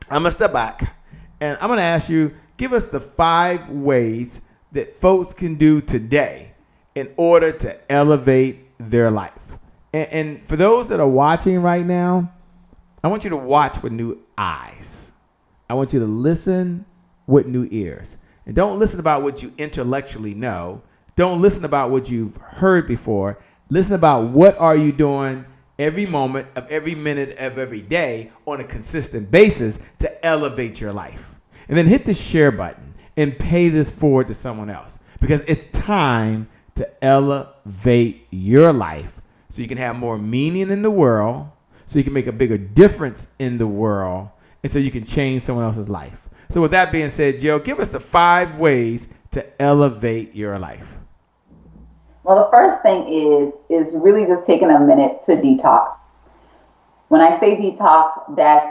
I'm going to step back, and I'm going to ask you, give us the 5 ways that folks can do today in order to elevate their life. And for those that are watching right now, I want you to watch with new eyes. I want you to listen with new ears. And don't listen about what you intellectually know. Don't listen about what you've heard before. Listen about what are you doing every moment of every minute of every day on a consistent basis to elevate your life. And then hit the share button and pay this forward to someone else, because it's time to elevate your life so you can have more meaning in the world, so you can make a bigger difference in the world, and so you can change someone else's life. So with that being said, Jill, give us the 5 ways to elevate your life. Well, the first thing is really just taking a minute to detox. When I say detox, that's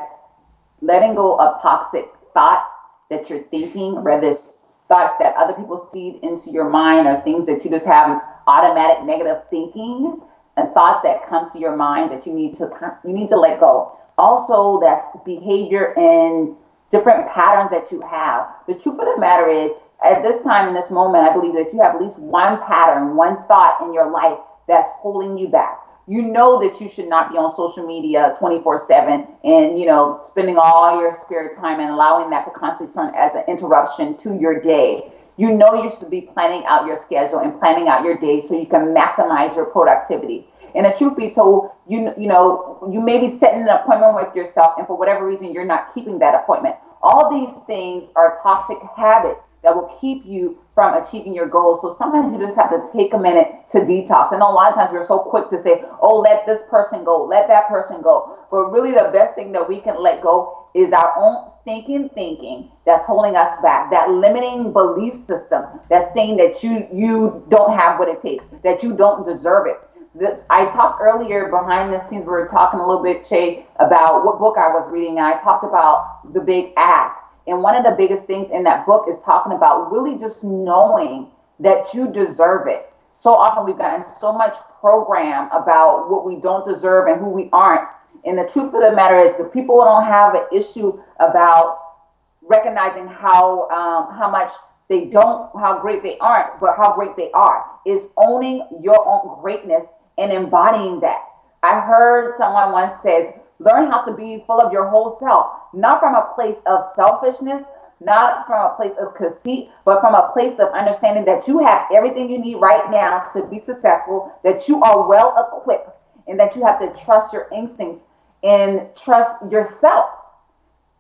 letting go of toxic thoughts that you're thinking, whether it's thoughts that other people seed into your mind or things that you just have automatic negative thinking, and thoughts that come to your mind that you need to let go. Also, that's behavior and different patterns that you have. The truth of the matter is, at this time, in this moment, I believe that you have at least one pattern, one thought in your life that's holding you back. You know that you should not be on social media 24/7 and, spending all your spare time and allowing that to constantly serve as an interruption to your day. You know you should be planning out your schedule and planning out your day so you can maximize your productivity. And the truth be told, you may be setting an appointment with yourself, and for whatever reason, you're not keeping that appointment. All these things are toxic habits that will keep you from achieving your goals. So sometimes you just have to take a minute to detox. I know a lot of times we're so quick to say, oh, let this person go, let that person go. But really the best thing that we can let go is our own stinking thinking that's holding us back, that limiting belief system that's saying that you don't have what it takes, that you don't deserve it. I talked earlier behind the scenes, we were talking a little bit, Che, about what book I was reading, and I talked about the big ask. And one of the biggest things in that book is talking about really just knowing that you deserve it. So often we've gotten so much program about what we don't deserve and who we aren't. And the truth of the matter is, the people who don't have an issue about recognizing how much they don't, how great they aren't, but how great they are, is owning your own greatness and embodying that. I heard someone once says, learn how to be full of your whole self, not from a place of selfishness, not from a place of conceit, but from a place of understanding that you have everything you need right now to be successful, that you are well equipped, and that you have to trust your instincts and trust yourself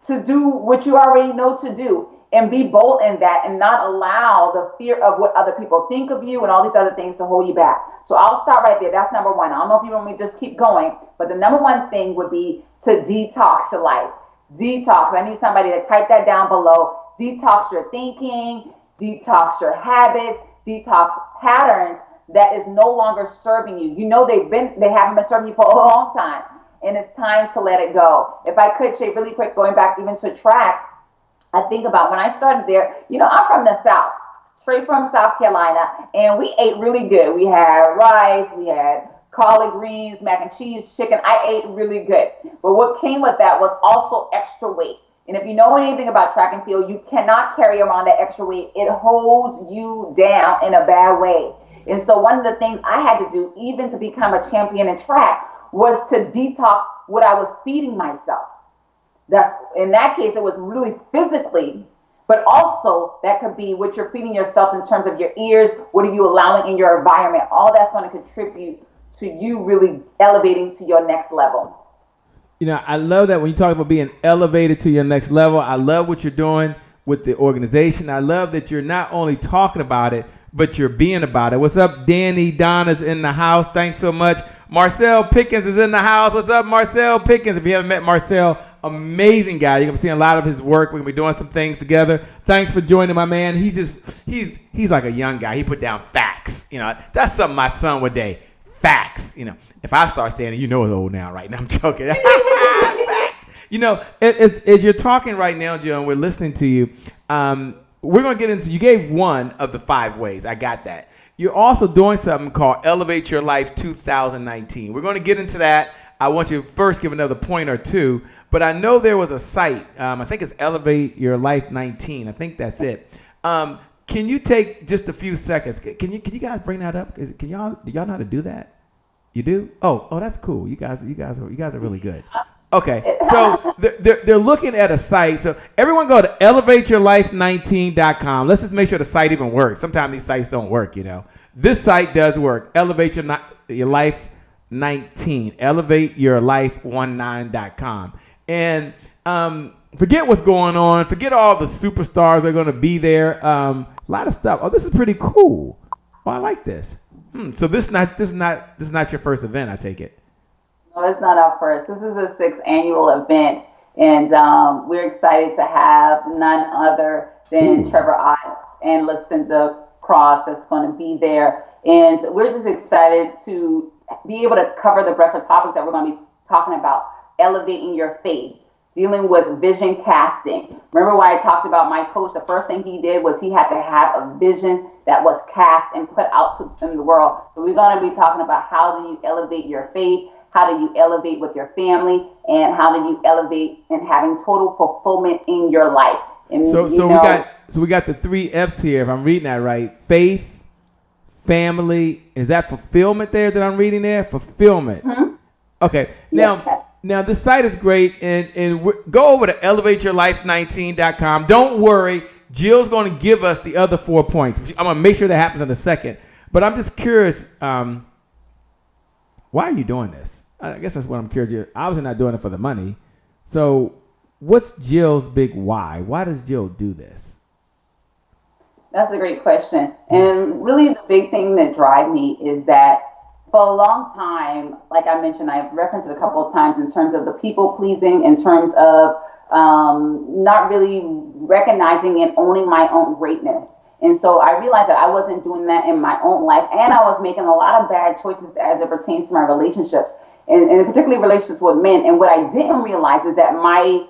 to do what you already know to do, and be bold in that, and not allow the fear of what other people think of you and all these other things to hold you back. So I'll stop right there. That's number one. I don't know if you want me to just keep going, but the number one thing would be to detox your life. Detox. I need somebody to type that down below. Detox your thinking, detox your habits, detox patterns that is no longer serving you. You know they haven't been serving you for a long time, and it's time to let it go. If I could say really quick, going back even to track, I think about when I started there, I'm from the South, straight from South Carolina, and we ate really good. We had rice, we had collard greens, mac and cheese, chicken. I ate really good. But what came with that was also extra weight. And if you know anything about track and field, you cannot carry around that extra weight. It holds you down in a bad way. And so one of the things I had to do, even to become a champion in track, was to detox what I was feeding myself. In that case, it was really physically, but also that could be what you're feeding yourself in terms of your ears. What are you allowing in your environment? All that's going to contribute to you really elevating to your next level. I love that when you talk about being elevated to your next level. I love what you're doing with the organization. I love that you're not only talking about it, but you're being about it. What's up, Danny? Donna's in the house. Thanks so much. Marcel Pickens is in the house. What's up, Marcel Pickens? If you haven't met Marcel, amazing guy. You're gonna be seeing a lot of his work. We're gonna be doing some things together. Thanks for joining my man. He's like a young guy. He put down facts. That's something my son would say. Facts. If I start saying it, it's old now, right? Now I'm joking. Facts. As you're talking right now, Jill, and we're listening to you, we're going to get into, you gave one of the 5 ways. I got that. You're also doing something called Elevate Your Life 2019. We're going to get into that. I want you to first give another point or two, but I know there was a site. I think it's Elevate Your Life 19. I think that's it. Can you take just a few seconds? Can you guys bring that up? Do y'all know how to do that? You do? Oh, that's cool. You guys are really good. Okay, so they're looking at a site. So everyone go to elevateyourlife19.com. Let's just make sure the site even works. Sometimes these sites don't work, This site does work. Elevate your life 19. Elevateyourlife19.com. And forget what's going on. Forget all the superstars that are going to be there. A lot of stuff. Oh, this is pretty cool. Oh, I like this. So this is not your first event, I take it. No, it's not our first. This is the 6th annual event, and we're excited to have none other than Trevor Ott and Lucinda Cross that's going to be there. And we're just excited to be able to cover the breadth of topics that we're going to be talking about. Elevating your faith, dealing with vision casting. Remember when I talked about my coach, the first thing he did was he had to have a vision that was cast and put out in the world. So we're going to be talking about how do you elevate your faith, how do you elevate with your family, and how do you elevate in having total fulfillment in your life. And so we got the 3 F's here, if I'm reading that right. Faith, family. Is that fulfillment there that I'm reading there? Fulfillment. Mm-hmm. Okay. Now the site is great, and go over to elevateyourlife19.com. Don't worry, Jill's going to give us the other 4 points. I'm going to make sure that happens in a second. But I'm just curious, why are you doing this? I guess that's what I'm curious. You're obviously not doing it for the money. So what's Jill's big why? Why does Jill do this? That's a great question. And really the big thing that drives me is that for a long time, like I mentioned, I've referenced it a couple of times in terms of the people pleasing, in terms of not really recognizing and owning my own greatness. And so I realized that I wasn't doing that in my own life, and I was making a lot of bad choices as it pertains to my relationships, and particularly relationships with men. And what I didn't realize is that my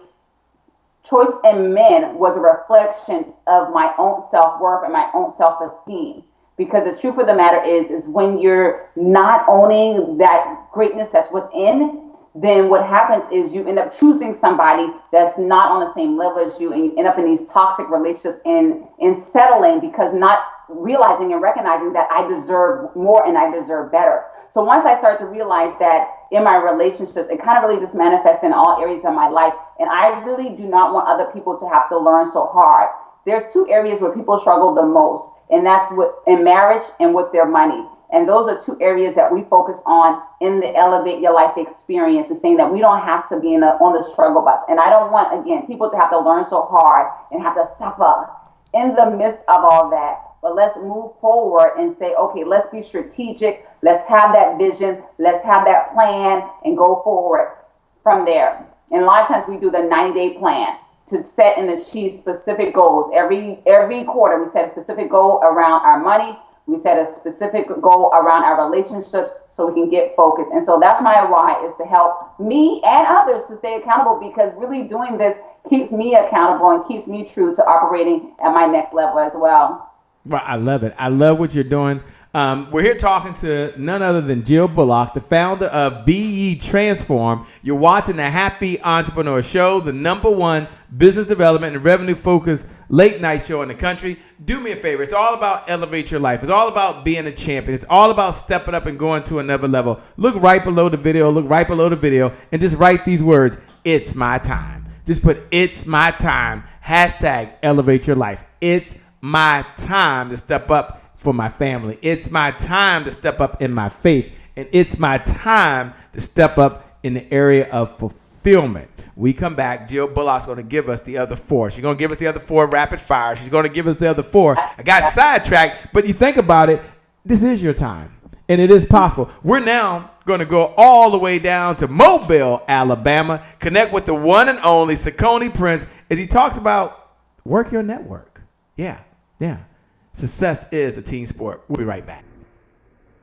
choice in men was a reflection of my own self-worth and my own self-esteem. Because the truth of the matter is when you're not owning that greatness that's within, then what happens is you end up choosing somebody that's not on the same level as you, and you end up in these toxic relationships and settling because not realizing and recognizing that I deserve more and I deserve better. So once I started to realize that in my relationships, it kind of really just manifests in all areas of my life, and I really do not want other people to have to learn so hard. There's 2 areas where people struggle the most, and that's in marriage and with their money. And those are 2 areas that we focus on in the Elevate Your Life experience, and saying that we don't have to be on the struggle bus. And I don't want, again, people to have to learn so hard and have to suffer in the midst of all that. But let's move forward and say, okay, let's be strategic. Let's have that vision. Let's have that plan and go forward from there. And a lot of times we do the 90-day plan to set and achieve specific goals. Every quarter, we set a specific goal around our money. We set a specific goal around our relationships so we can get focused. And so that's my why, is to help me and others to stay accountable, because really doing this keeps me accountable and keeps me true to operating at my next level as well. Well, I love it. I love what you're doing. We're here talking to none other than Jill Bulluck, the founder of Be Ye Transform. You're watching the Happy Entrepreneur Show, the #1 business development and revenue-focused late-night show in the country. Do me a favor. It's all about elevate your life. It's all about being a champion. It's all about stepping up and going to another level. Look right below the video. Look right below the video and just write these words. It's my time. Just put it's my time. Hashtag elevate your life. It's my time to step up for my family. It's my time to step up in my faith. And it's my time to step up in the area of fulfillment. We come back. Jill Bulluck's going to give us the other 4. She's going to give us the other 4 rapid fire. She's going to give us the other 4. I got sidetracked, but you think about it, this is your time. And it is possible. We're now going to go all the way down to Mobile, Alabama, connect with the one and only Sakoni Prince as he talks about work your network. Yeah. Success is a team sport. We'll be right back.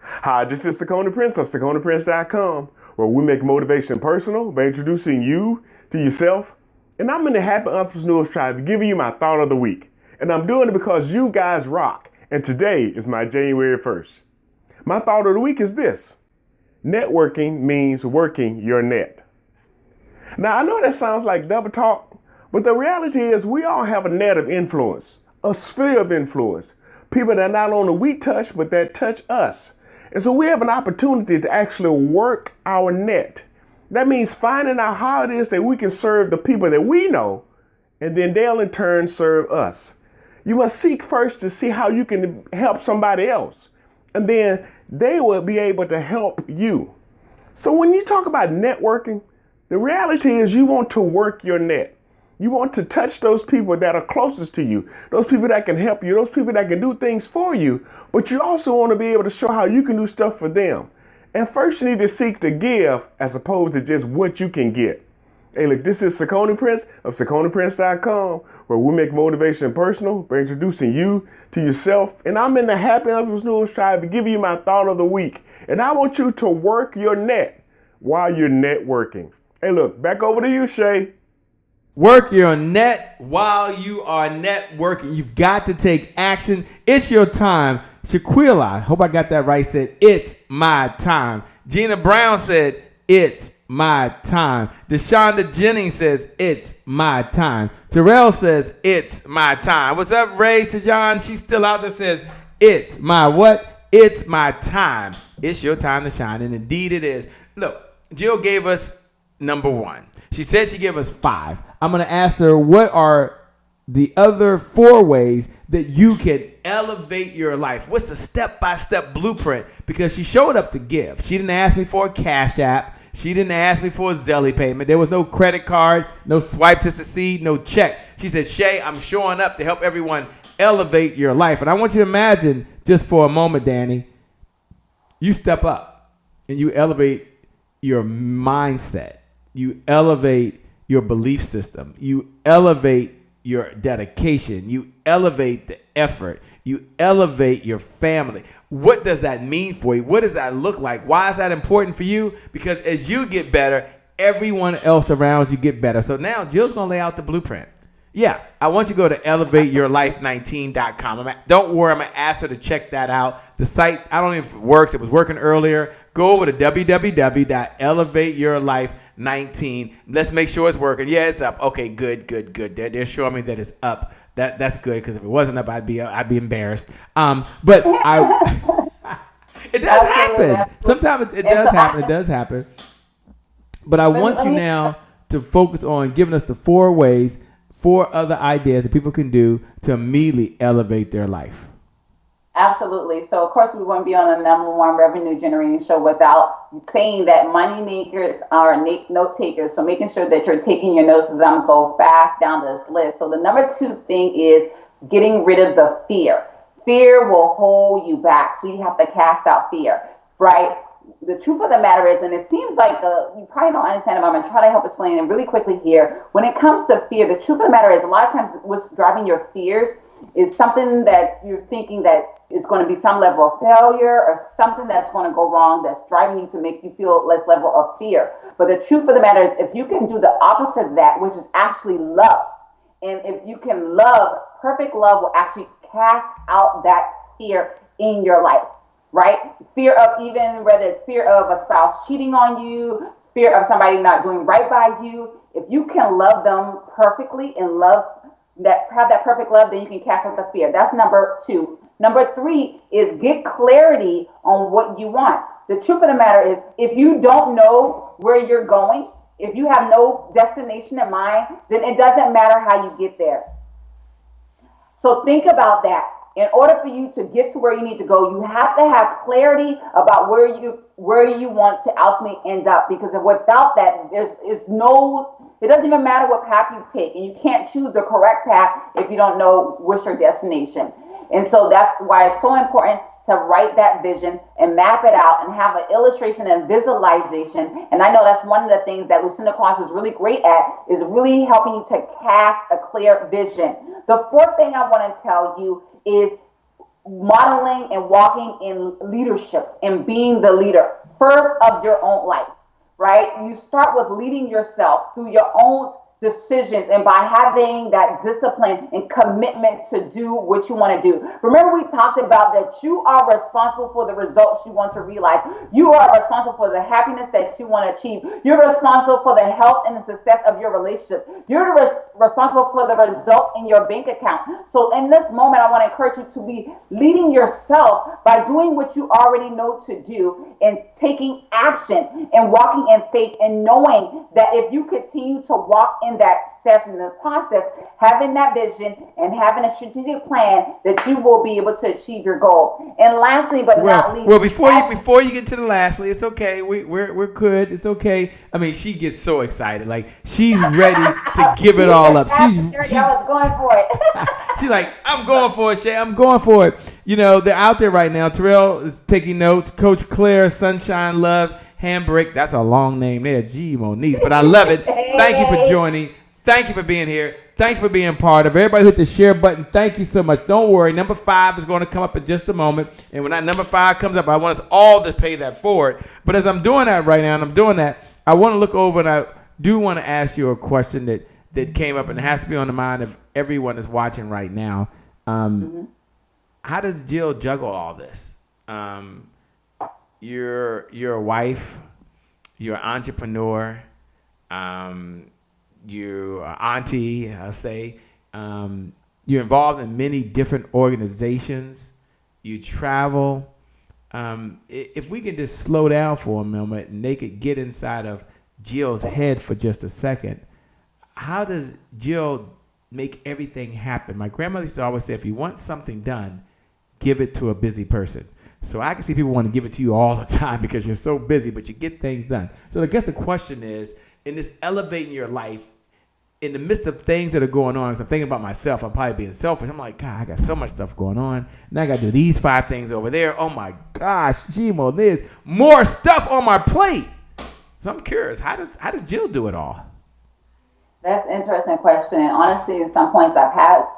Hi, this is Sakoni Prince of SakoniPrince.com, where we make motivation personal by introducing you to yourself. And I'm in the Happy Entrepreneurs Tribe to give you my thought of the week. And I'm doing it because you guys rock. And today is my January 1st. My thought of the week is this: networking means working your net. Now, I know that sounds like double talk, but the reality is we all have a net of influence, a sphere of influence. People that not only we touch, but that touch us. And so we have an opportunity to actually work our net. That means finding out how it is that we can serve the people that we know, and then they'll in turn serve us. You must seek first to see how you can help somebody else, and then they will be able to help you. So when you talk about networking, the reality is you want to work your net. You want to touch those people that are closest to you, those people that can help you, those people that can do things for you, but you also want to be able to show how you can do stuff for them. And first you need to seek to give as opposed to just what you can get. Hey, look, this is Sakoni Prince of SakoniPrince.com, where we make motivation personal by introducing you to yourself. And I'm in the Happy Entrepreneurs Tribe to give you my thought of the week. And I want you to work your net while you're networking. Hey, look, back over to you, Shay. Work your net while you are networking. You've got to take action. It's your time. Shaquilla, I hope I got that right, said, it's my time. Gina Brown said, it's my time. Deshonda Jennings says, it's my time. Terrell says, it's my time. What's up, Ray Shajan? She's still out there, says, it's my what? It's my time. It's your time to shine. And indeed it is. Look, Jill gave us #1. She said she gave us 5. I'm going to ask her, what are the other 4 ways that you can elevate your life? What's the step-by-step blueprint? Because she showed up to give. She didn't ask me for a Cash App. She didn't ask me for a Zelly payment. There was no credit card, no swipe to succeed, no check. She said, Shay, I'm showing up to help everyone elevate your life. And I want you to imagine just for a moment, Danny, you step up and you elevate your mindset. You elevate your belief system. You elevate your dedication. You elevate the effort. You elevate your family. What does that mean for you? What does that look like? Why is that important for you? Because as you get better, everyone else around you get better. So now Jill's going to lay out the blueprint. Yeah, I want you to go to elevateyourlife19.com. Don't worry, I'm going to ask her to check that out. The site, I don't know if it works. It was working earlier. Go over to www.elevateyourlife19. Let's make sure it's working. Yeah, it's up. Okay, good. They're showing me that it's up. That's good, because if it wasn't up, I'd be embarrassed. But it does happen. Sometimes it does happen. It does happen. But I want you now to focus on giving us the 4 ways, 4 other ideas that people can do to immediately elevate their life. Absolutely. So, of course, we wouldn't be on a #1 revenue generating show without saying that money makers are note takers. So making sure that you're taking your notes, as I'm going to go fast down this list. So the #2 thing is getting rid of the fear. Fear will hold you back. So you have to cast out fear, right? the truth of the matter is, and it seems like you probably don't understand it, but I'm going to try to help explain it really quickly here. When it comes to fear, the truth of the matter is a lot of times what's driving your fears is something that you're thinking that is going to be some level of failure or something that's going to go wrong that's driving you to make you feel less level of fear. But the truth of the matter is, if you can do the opposite of that, which is actually love, and if you can love, perfect love will actually cast out that fear in your life. Right? Fear of, even whether it's fear of a spouse cheating on you, fear of somebody not doing right by you. If you can love them perfectly and have that perfect love, then you can cast out the fear. That's number 2. Number 3 is get clarity on what you want. The truth of the matter is, if you don't know where you're going, if you have no destination in mind, then it doesn't matter how you get there. So think about that. In order for you to get to where you need to go, you have to have clarity about where you want to ultimately end up. Because without that, it doesn't even matter what path you take, and you can't choose the correct path if you don't know what's your destination. And so that's why it's so important to write that vision and map it out and have an illustration and visualization. And I know that's one of the things that Lucinda Cross is really great at, is really helping you to cast a clear vision. The 4th thing I want to tell you is modeling and walking in leadership and being the leader first of your own life, right? You start with leading yourself through your own decisions and by having that discipline and commitment to do what you want to do. Remember, we talked about that you are responsible for the results you want to realize. You are responsible for the happiness that you want to achieve. You're responsible for the health and the success of your relationship. You're responsible for the result in your bank account. So in this moment, I want to encourage you to be leading yourself by doing what you already know to do and taking action and walking in faith and knowing that if you continue to walk in that steps in the process, having that vision and having a strategic plan, that you will be able to achieve your goal. And lastly, but not least, before you get to the lastly, it's okay. We're good. It's okay. I mean, she gets so excited, like she's ready to give it all up. I was going for it. She's like, I'm going for it, Shay. I'm going for it. You know, they're out there right now. Treal is taking notes. Coach Claire, Sunshine Love, Hambrick. That's a long name there. Gee, Monique. But I love it. Thank you for joining. Thank you for being here. Thank you for being part of it. Everybody hit the share button. Thank you so much. Don't worry. Number 5 is going to come up in just a moment. And when that number 5 comes up, I want us all to pay that forward. But as I'm doing that right now, and I'm doing that, I want to look over and I do want to ask you a question that came up and it has to be on the mind of everyone that's watching right now. How does Jill juggle all this? You're a wife, you're an entrepreneur, you're an auntie, I'll say. You're involved in many different organizations. You travel. If we can just slow down for a moment and they could get inside of Jill's head for just a second, how does Jill make everything happen? My grandmother used to always say, if you want something done, give it to a busy person. So I can see people want to give it to you all the time because you're so busy, but you get things done. So I guess the question is, in this elevating your life, in the midst of things that are going on, because I'm thinking about myself, I'm probably being selfish. I'm like, God, I got so much stuff going on. Now I got to do these 5 things over there. Oh my gosh, Gmo, there's more stuff on my plate. So I'm curious, how does Jill do it all? That's an interesting question. And honestly, at some points I've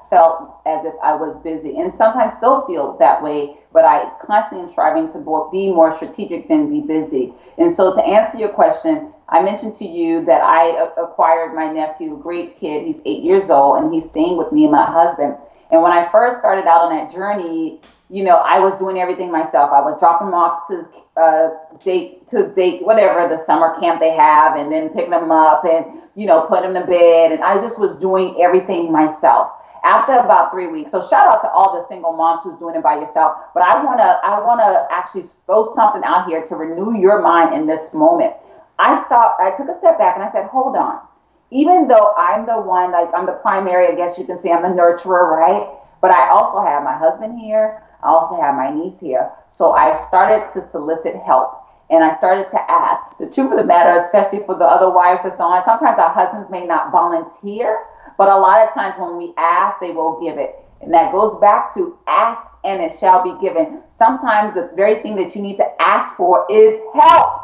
felt as if I was busy, and sometimes still feel that way, but I constantly am striving to be more strategic than be busy. And so to answer your question, I mentioned to you that I acquired my nephew, great kid. He's 8 years old, and he's staying with me and my husband. And when I first started out on that journey, you know, I was doing everything myself. I was dropping them off to date, whatever the summer camp they have, and then picking them up and, you know, putting them to bed. And I just was doing everything myself. After about 3 weeks, so shout out to all the single moms who's doing it by yourself. But I wanna actually throw something out here to renew your mind in this moment. I took a step back and I said, hold on. Even though I'm the one, like I'm the primary, I guess you can say I'm the nurturer, right? But I also have my husband here. I also have my niece here. So I started to solicit help. And I started to ask. The truth of the matter, especially for the other wives and so on, sometimes our husbands may not volunteer, but a lot of times when we ask, they will give it. And that goes back to ask and it shall be given. Sometimes the very thing that you need to ask for is help.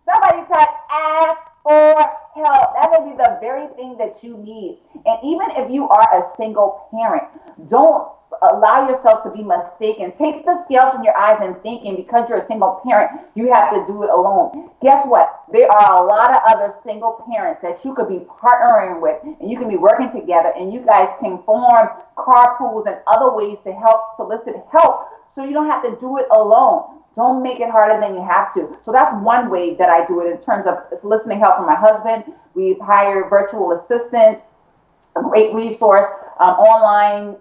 Somebody type ask for help. That may be the very thing that you need. And even if you are a single parent, don't allow yourself to be mistaken. Take the scales from your eyes and thinking because you're a single parent, you have to do it alone. Guess what? There are a lot of other single parents that you could be partnering with, and you can be working together, and you guys can form carpools and other ways to help solicit help so you don't have to do it alone. Don't make it harder than you have to. So that's one way that I do it in terms of soliciting help from my husband. We've hired virtual assistants, a great resource, onlineph.com,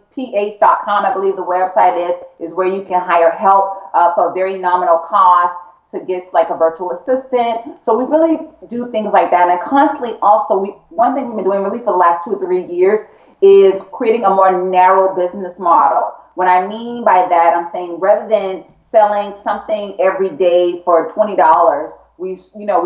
I believe the website is where you can hire help for a very nominal cost to get like a virtual assistant. So we really do things like that. And constantly also, one thing we've been doing really for the last 2 or 3 years is creating a more narrow business model. What I mean by that, I'm saying rather than selling something every day for $20, we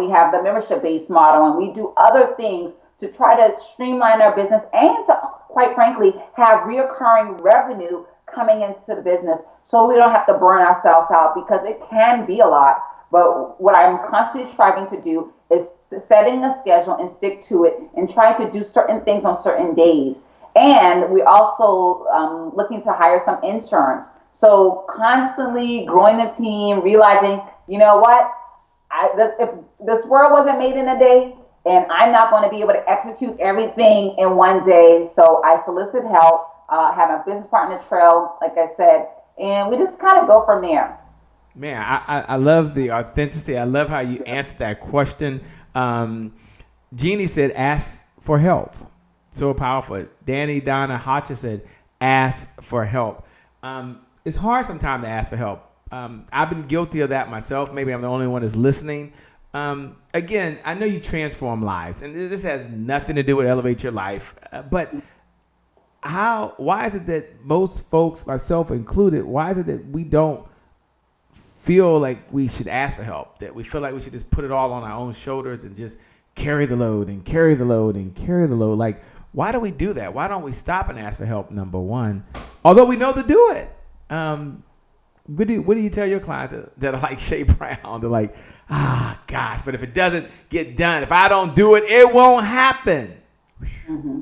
have the membership-based model, and we do other things to try to streamline our business and to, quite frankly, have reoccurring revenue coming into the business so we don't have to burn ourselves out, because it can be a lot. But what I'm constantly striving to do is setting a schedule and stick to it and try to do certain things on certain days. And we're also looking to hire some interns. So constantly growing the team, realizing, you know what, if this world wasn't made in a day, and I'm not going to be able to execute everything in one day. So I solicit help, have a business partner, Treal, like I said, and we just kind of go from there. Man, I love the authenticity. I love how you answered that question. Jeannie said, ask for help. So powerful. Danny Donna Hodges said, ask for help. It's hard sometimes to ask for help. I've been guilty of that myself. Maybe I'm the only one that's listening. Again, I know you transform lives, and this has nothing to do with elevate your life. But why is it that most folks, myself included, why is it that we don't feel like we should ask for help? That we feel like we should just put it all on our own shoulders and just carry the load and carry the load and carry the load. Like, why do we do that? Why don't we stop and ask for help, number one? Although we know to do it. What do you tell your clients that are like Shay Brown? They're like, gosh, but if it doesn't get done, if I don't do it, it won't happen. Mm-hmm.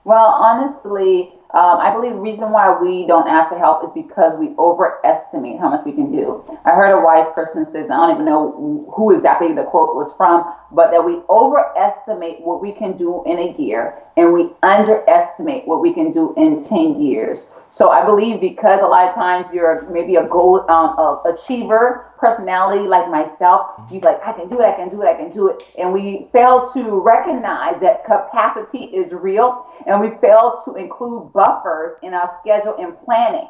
Well, honestly, I believe the reason why we don't ask for help is because we overestimate how much we can do. I heard a wise person says, I don't even know who exactly the quote was from, but that we overestimate what we can do in a year and we underestimate what we can do in 10 years. So I believe because a lot of times you're maybe a goal achiever personality like myself, you're like, I can do it, I can do it, I can do it. And we fail to recognize that capacity is real, and we fail to include buffers in our schedule and planning.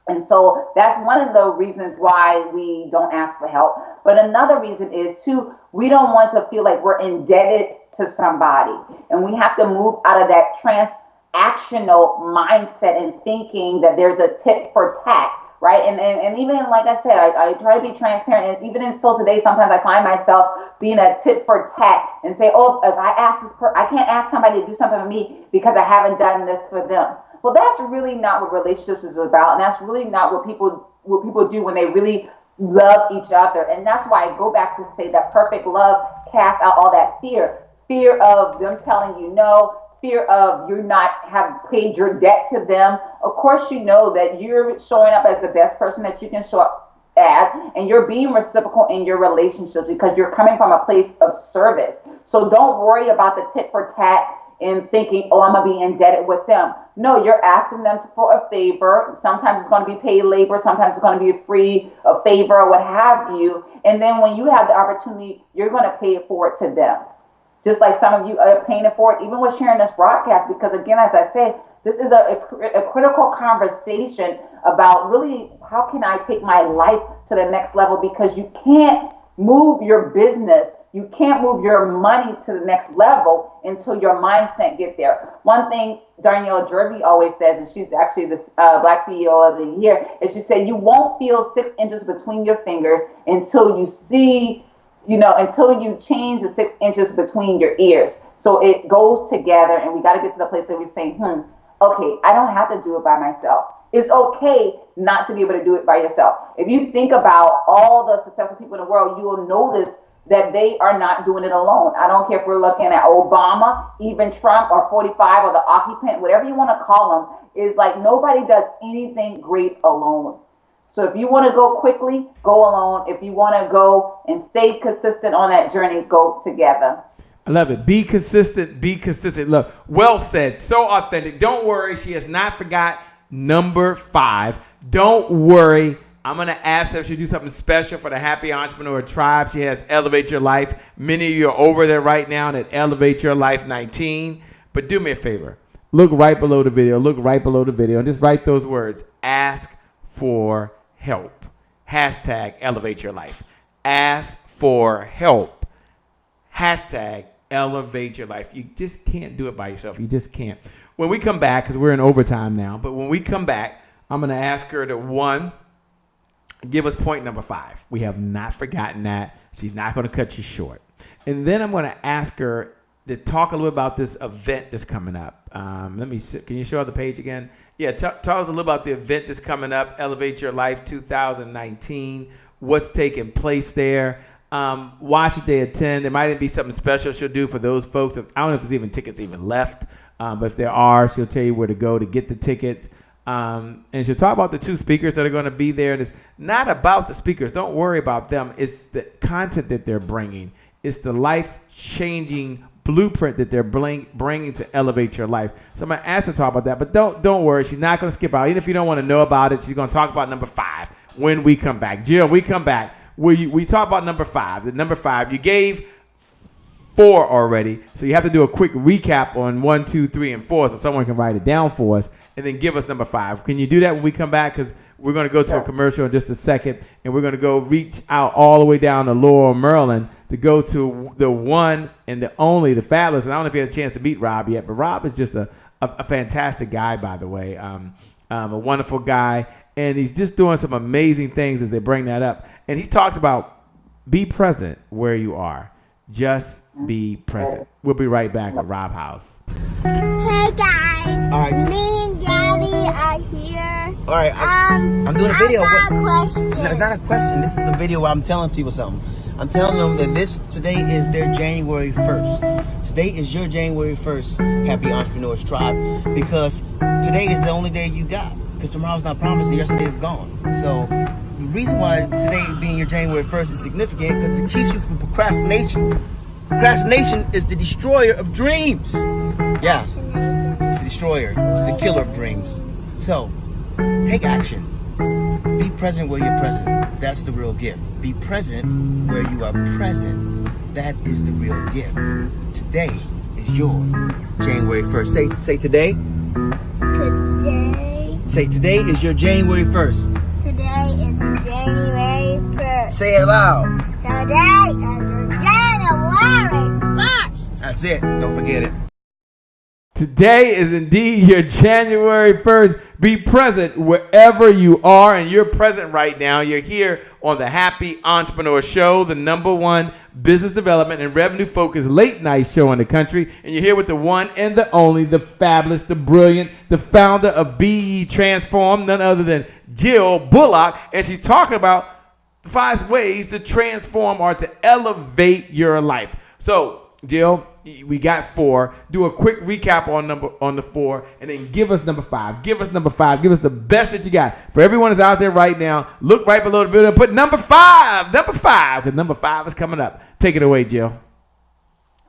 And so that's one of the reasons why we don't ask for help. But another reason is too, we don't want to feel like we're indebted to somebody. And we have to move out of that transactional mindset and thinking that there's a tit for tat, right? And even like I said, I try to be transparent. And even until today, sometimes I find myself being a tit for tat and say, oh, if I ask I can't ask somebody to do something for me because I haven't done this for them. Well, that's really not what relationships is about, and that's really not what people do when they really love each other. And that's why I go back to say that perfect love casts out all that fear of them telling you no, fear of you not have paid your debt to them. Of course, you know that you're showing up as the best person that you can show up as, and you're being reciprocal in your relationships because you're coming from a place of service. So don't worry about the tit for tat and thinking, oh, I'm going to be indebted with them. No, you're asking them for a favor. Sometimes it's going to be paid labor. Sometimes it's going to be a favor or what have you. And then when you have the opportunity, you're going to pay it forward to them. Just like some of you are paying it forward, even with sharing this broadcast, because again, as I said, this is a critical conversation about really how can I take my life to the next level, because you can't move your business, you can't move your money to the next level until your mindset get there. One thing Darnell Jervey always says, and she's actually the Black CEO of the Year, is she said, you won't feel 6 inches between your fingers until you see, until you change the 6 inches between your ears. So it goes together, and we got to get to the place that we're saying, okay, I don't have to do it by myself. It's okay not to be able to do it by yourself. If you think about all the successful people in the world, you will notice that they are not doing it alone. I don't care if we're looking at Obama, even Trump, or 45, or the occupant, whatever you want to call them, is like nobody does anything great alone. So if you want to go quickly, go alone. If you want to go and stay consistent on that journey, go together. I love it. Be consistent. Be consistent. Look, well said. So authentic. Don't worry. She has not forgot number 5. Don't worry. I'm going to ask her if she'll do something special for the Happy Entrepreneur Tribe. She has Elevate Your Life. Many of you are over there right now at Elevate Your Life 19. But do me a favor. Look right below the video. Look right below the video. And just write those words. Ask for help. Hashtag Elevate Your Life. Ask for help. Hashtag Elevate Your Life. You just can't do it by yourself. You just can't. When we come back, because we're in overtime now, but when we come back, I'm going to ask her to, give us point number 5. We have not forgotten that. She's not going to cut you short. And then I'm going to ask her to talk a little about this event that's coming up. Can you show the page again? Yeah, tell us a little about the event that's coming up, Elevate Your Life 2019, what's taking place there. Why should they attend? There might be something special she'll do for those folks. I don't know if there's even tickets even left, but if there are, she'll tell you where to go to get the tickets. And she'll talk about the 2 speakers that are going to be there. And it's not about the speakers. Don't worry about them. It's the content that they're bringing. It's the life-changing blueprint that they're bringing to elevate your life. So I'm going to ask her to talk about that. But don't worry. She's not going to skip out. Even if you don't want to know about it, she's going to talk about number 5 when we come back. Jill, we come back. We talk about number 5. The number 5, you gave 4 already. So you have to do a quick recap on 1, 2, 3, and 4 so someone can write it down for us and then give us number 5. Can you do that when we come back? Because we're going to go to a commercial in just a second, and we're going to go reach out all the way down to Laurel, Maryland to go to the one and the only, the fabulous. And I don't know if you had a chance to meet Rob yet, but Rob is just a fantastic guy, by the way, a wonderful guy. And he's just doing some amazing things as they bring that up. And he talks about be present where you are. Just be present. We'll be right back with Rob House. Hey guys, all right. Me and Daddy are here. All right, I'm doing a video. I got a question. No, it's not a question. This is a video where I'm telling people something. I'm telling them that today is their January 1st. Today is your January 1st Happy Entrepreneurs Tribe, because today is the only day you got. Because tomorrow's not promised and yesterday is gone. So the reason why today being your January 1st is significant because it keeps you from procrastination. Procrastination is the destroyer of dreams. Yeah, it's the destroyer. It's the killer of dreams. So take action. Be present where you're present. That's the real gift. Be present where you are present. That is the real gift. Today is your January 1st. Say today. Today. Say today is your January 1st. Today is January 1st. Say it loud. Today is January 1st. That's it. Don't forget it. Today is indeed your January 1st. Be present wherever you are, and you're present right now. You're here on the Happy Entrepreneur Show, the #1 business development and revenue-focused late-night show in the country. And you're here with the one and the only, the fabulous, the brilliant, the founder of BE Transform, none other than Jill Bulluck. And she's talking about 5 ways to transform or to elevate your life. So, Jill, we got 4. Do a quick recap on the 4, and then give us number 5. Give us number 5. Give us the best that you got. For everyone that's out there right now, look right below the video and put number 5. Number 5, because number 5 is coming up. Take it away, Jill.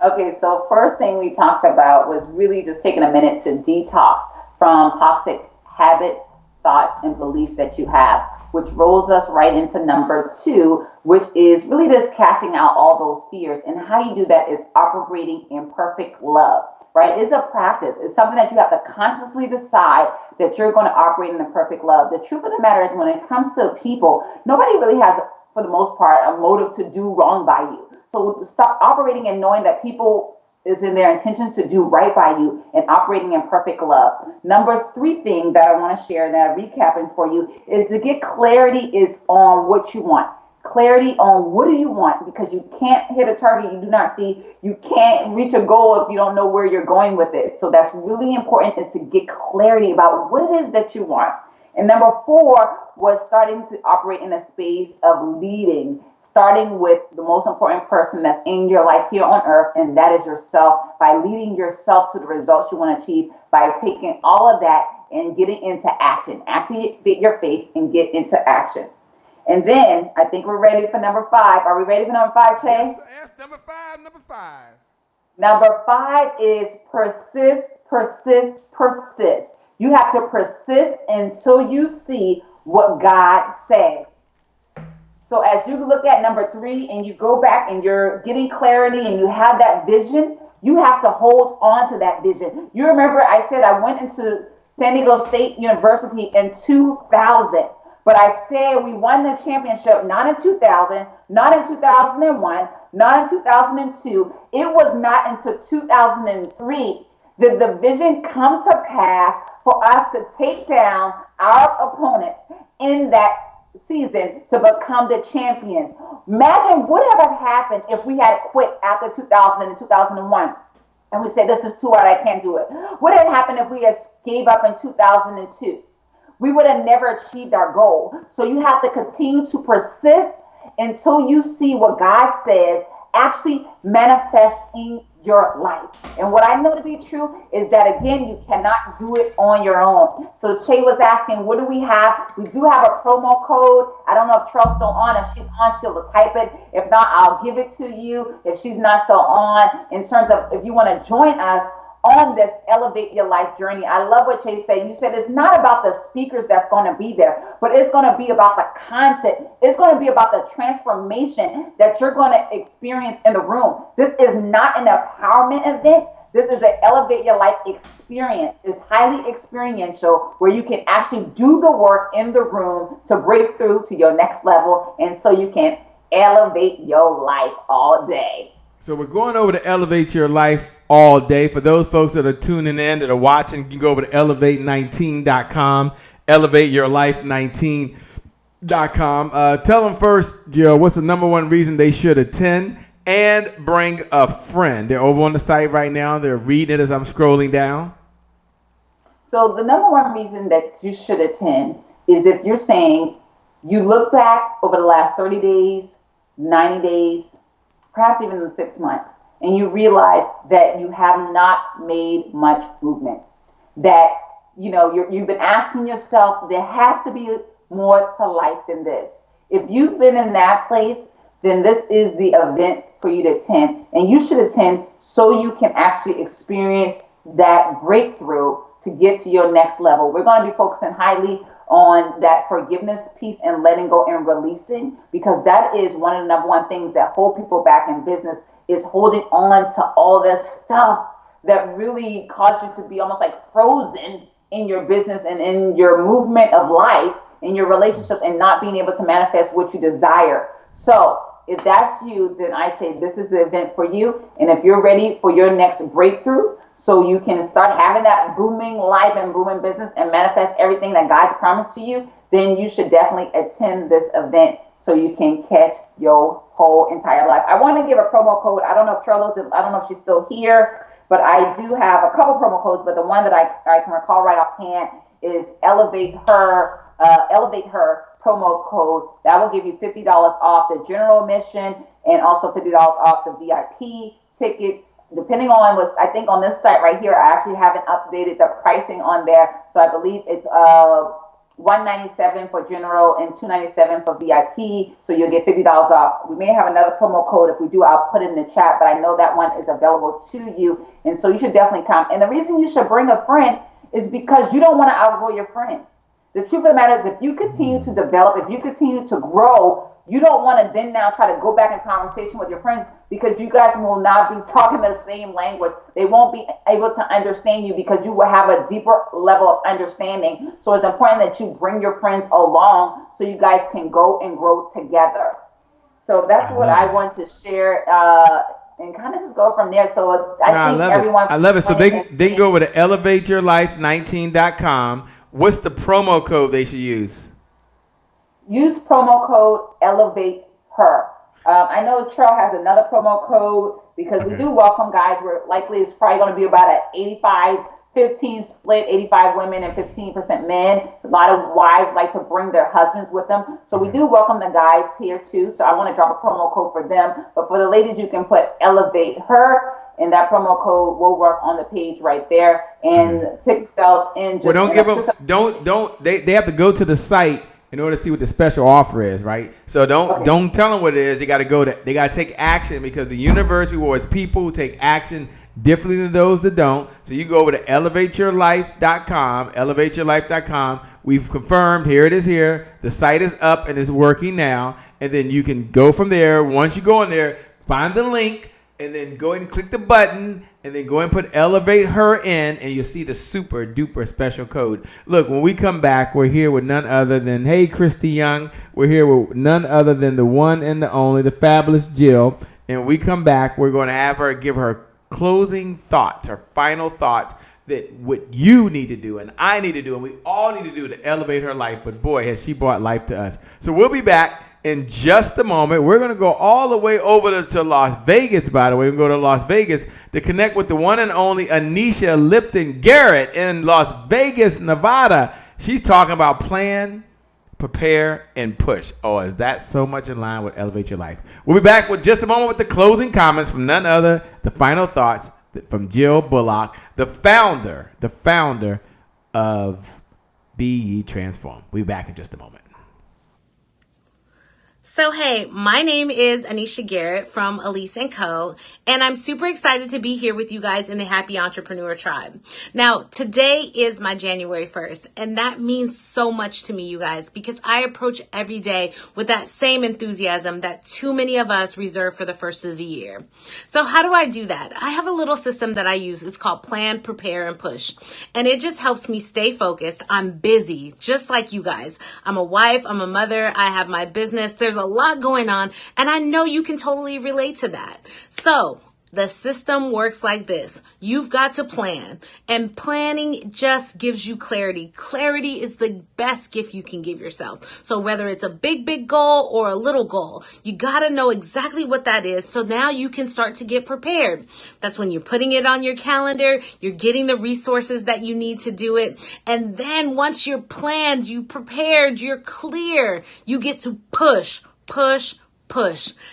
Okay, so first thing we talked about was really just taking a minute to detox from toxic habits, thoughts, and beliefs that you have, which rolls us right into number 2, which is really just casting out all those fears. And how you do that is operating in perfect love, right? It's a practice. It's something that you have to consciously decide that you're going to operate in a perfect love. The truth of the matter is when it comes to people, nobody really has, for the most part, a motive to do wrong by you. So stop operating and knowing that people is in their intentions to do right by you and operating in perfect love. Number 3 thing that I want to share that I'm recapping for you is to get clarity is on what you want. clarity on what do you want, because you can't hit a target you do not see. You can't reach a goal if you don't know where you're going with it. So that's really important, is to get clarity about what it is that you want. And number 4 was starting to operate in a space of leading, starting with the most important person that's in your life here on earth, and that is yourself, by leading yourself to the results you want to achieve, by taking all of that and getting into action. Activate your faith and get into action. And then I think we're ready for number 5. Are we ready for number 5, Che? Yes, number 5. Number 5 is persist, persist, persist. You have to persist until you see what God says. So as you look at number 3 and you go back and you're getting clarity and you have that vision, you have to hold on to that vision. You remember I said I went into San Diego State University in 2000. But I said we won the championship not in 2000, not in 2001, not in 2002. It was not until 2003 did the vision come to pass for us to take down our opponents in that season to become the champions. Imagine what would have happened if we had quit after 2000 and 2001. And we said, this is too hard, I can't do it. What had happened if we had gave up in 2002? We would have never achieved our goal. So you have to continue to persist until you see what God says actually manifest in your life. And what I know to be true is that, again, you cannot do it on your own. So Che was asking, what do we have? We do have a promo code. I don't know if Treal's still on. If she's on, she'll type it. If not, I'll give it to you if she's not still on, in terms of if you want to join us on this Elevate Your Life journey. I love what Chase said. You said it's not about the speakers that's going to be there, but it's going to be about the content. It's going to be about the transformation that you're going to experience in the room. This is not an empowerment event. This is an Elevate Your Life experience. It's highly experiential, where you can actually do the work in the room to break through to your next level, and so you can elevate your life all day. So we're going over to Elevate Your Life all day. For those folks that are tuning in, that are watching, you can go over to elevate19.com, elevateyourlife19.com. Tell them first, Jill, what's the number 1 reason they should attend, and bring a friend. They're over on the site right now. They're reading it as I'm scrolling down. So the number 1 reason that you should attend is if you're saying you look back over the last 30 days, 90 days, perhaps even in 6 months, and you realize that you have not made much movement, that you've been asking yourself, there has to be more to life than this. If you've been in that place, then this is the event for you to attend, and you should attend so you can actually experience that breakthrough to get to your next level. We're going to be focusing highly on that forgiveness piece and letting go and releasing, because that is one of the number 1 things that hold people back in business, is holding on to all this stuff that really causes you to be almost like frozen in your business and in your movement of life, in your relationships, and not being able to manifest what you desire. So if that's you, then I say this is the event for you. And if you're ready for your next breakthrough, so you can start having that booming life and booming business and manifest everything that God's promised to you, then you should definitely attend this event so you can catch your whole entire life. I want to give a promo code. I don't know if Treal is, I don't know if she's still here, but I do have a couple promo codes, but the one that I can recall right offhand is Elevate Her promo code. That will give you $50 off the general admission and also $50 off the VIP tickets. Depending on what I think on this site right here, I actually haven't updated the pricing on there. So I believe it's $197 for general and $297 for VIP. So you'll get $50 off. We may have another promo code. If we do, I'll put it in the chat, but I know that one is available to you. And so you should definitely come. And the reason you should bring a friend is because you don't want to outgrow your friends. The truth of the matter is, if you continue to develop, if you continue to grow, you don't want to then now try to go back into conversation with your friends, because you guys will not be talking the same language. They won't be able to understand you because you will have a deeper level of understanding. So it's important that you bring your friends along so you guys can go and grow together. So that's what I want to share and kind of just go from there. So I think everyone. I love it. So they can go over to elevateyourlife19.com. What's the promo code they should use? Use promo code Elevate her. I know Treal has another promo code because we do welcome guys. We're likely it's probably going to be about an 85-15 split, 85 women and 15% men. A lot of wives like to bring their husbands with them. So we do welcome the guys here too. So I want to drop a promo code for them. But for the ladies, you can put Elevate Her, and that promo code will work on the page right there. And ticket sales in just... Well, don't give them, they have to go to the site in order to see what the special offer is, right? So don't tell them what it is. They got to take action, because the universe rewards people who take action differently than those that don't. So you go over to elevateyourlife.com, elevateyourlife.com. We've confirmed, here it is here. The site is up and is working now. And then you can go from there. Once you go in there, find the link, and then go ahead and click the button, and then go and put Elevate Her in, and you'll see the super duper special code. Look, when we come back, we're here with none other than, hey, Christy Young. We're here with none other than the one and the only, the fabulous Jill. And when we come back, we're going to have her give her closing thoughts, her final thoughts, that what you need to do and I need to do and we all need to do to elevate her life. But boy, has she brought life to us. So we'll be back in just a moment. We're going to go all the way over to Las Vegas, by the way. We're going to go to Las Vegas to connect with the one and only Anisha Lipton Garrett in Las Vegas, Nevada. She's talking about plan, prepare, and push. Oh, is that so much in line with Elevate Your Life? We'll be back with just a moment with the closing comments from none other, the final thoughts from Jill Bulluck, the founder of Be Ye Transformed. We'll be back in just a moment. So, hey, my name is Anisha Garrett from Elise & Co., and I'm super excited to be here with you guys in the Happy Entrepreneur Tribe. Now, today is my January 1st, and that means so much to me, you guys, because I approach every day with that same enthusiasm that too many of us reserve for the first of the year. So how do I do that? I have a little system that I use. It's called Plan, Prepare, and Push, and it just helps me stay focused. I'm busy, just like you guys. I'm a wife, I'm a mother, I have my business. There's a lot going on, and I know you can totally relate to that. So the system works like this. You've got to plan, and planning just gives you clarity. Clarity is the best gift you can give yourself. So whether it's a big goal or a little goal, you got to know exactly what that is. So now you can start to get prepared. That's when you're putting it on your calendar, you're getting the resources that you need to do it. And then once you're planned, you prepared, you're clear, you get to push.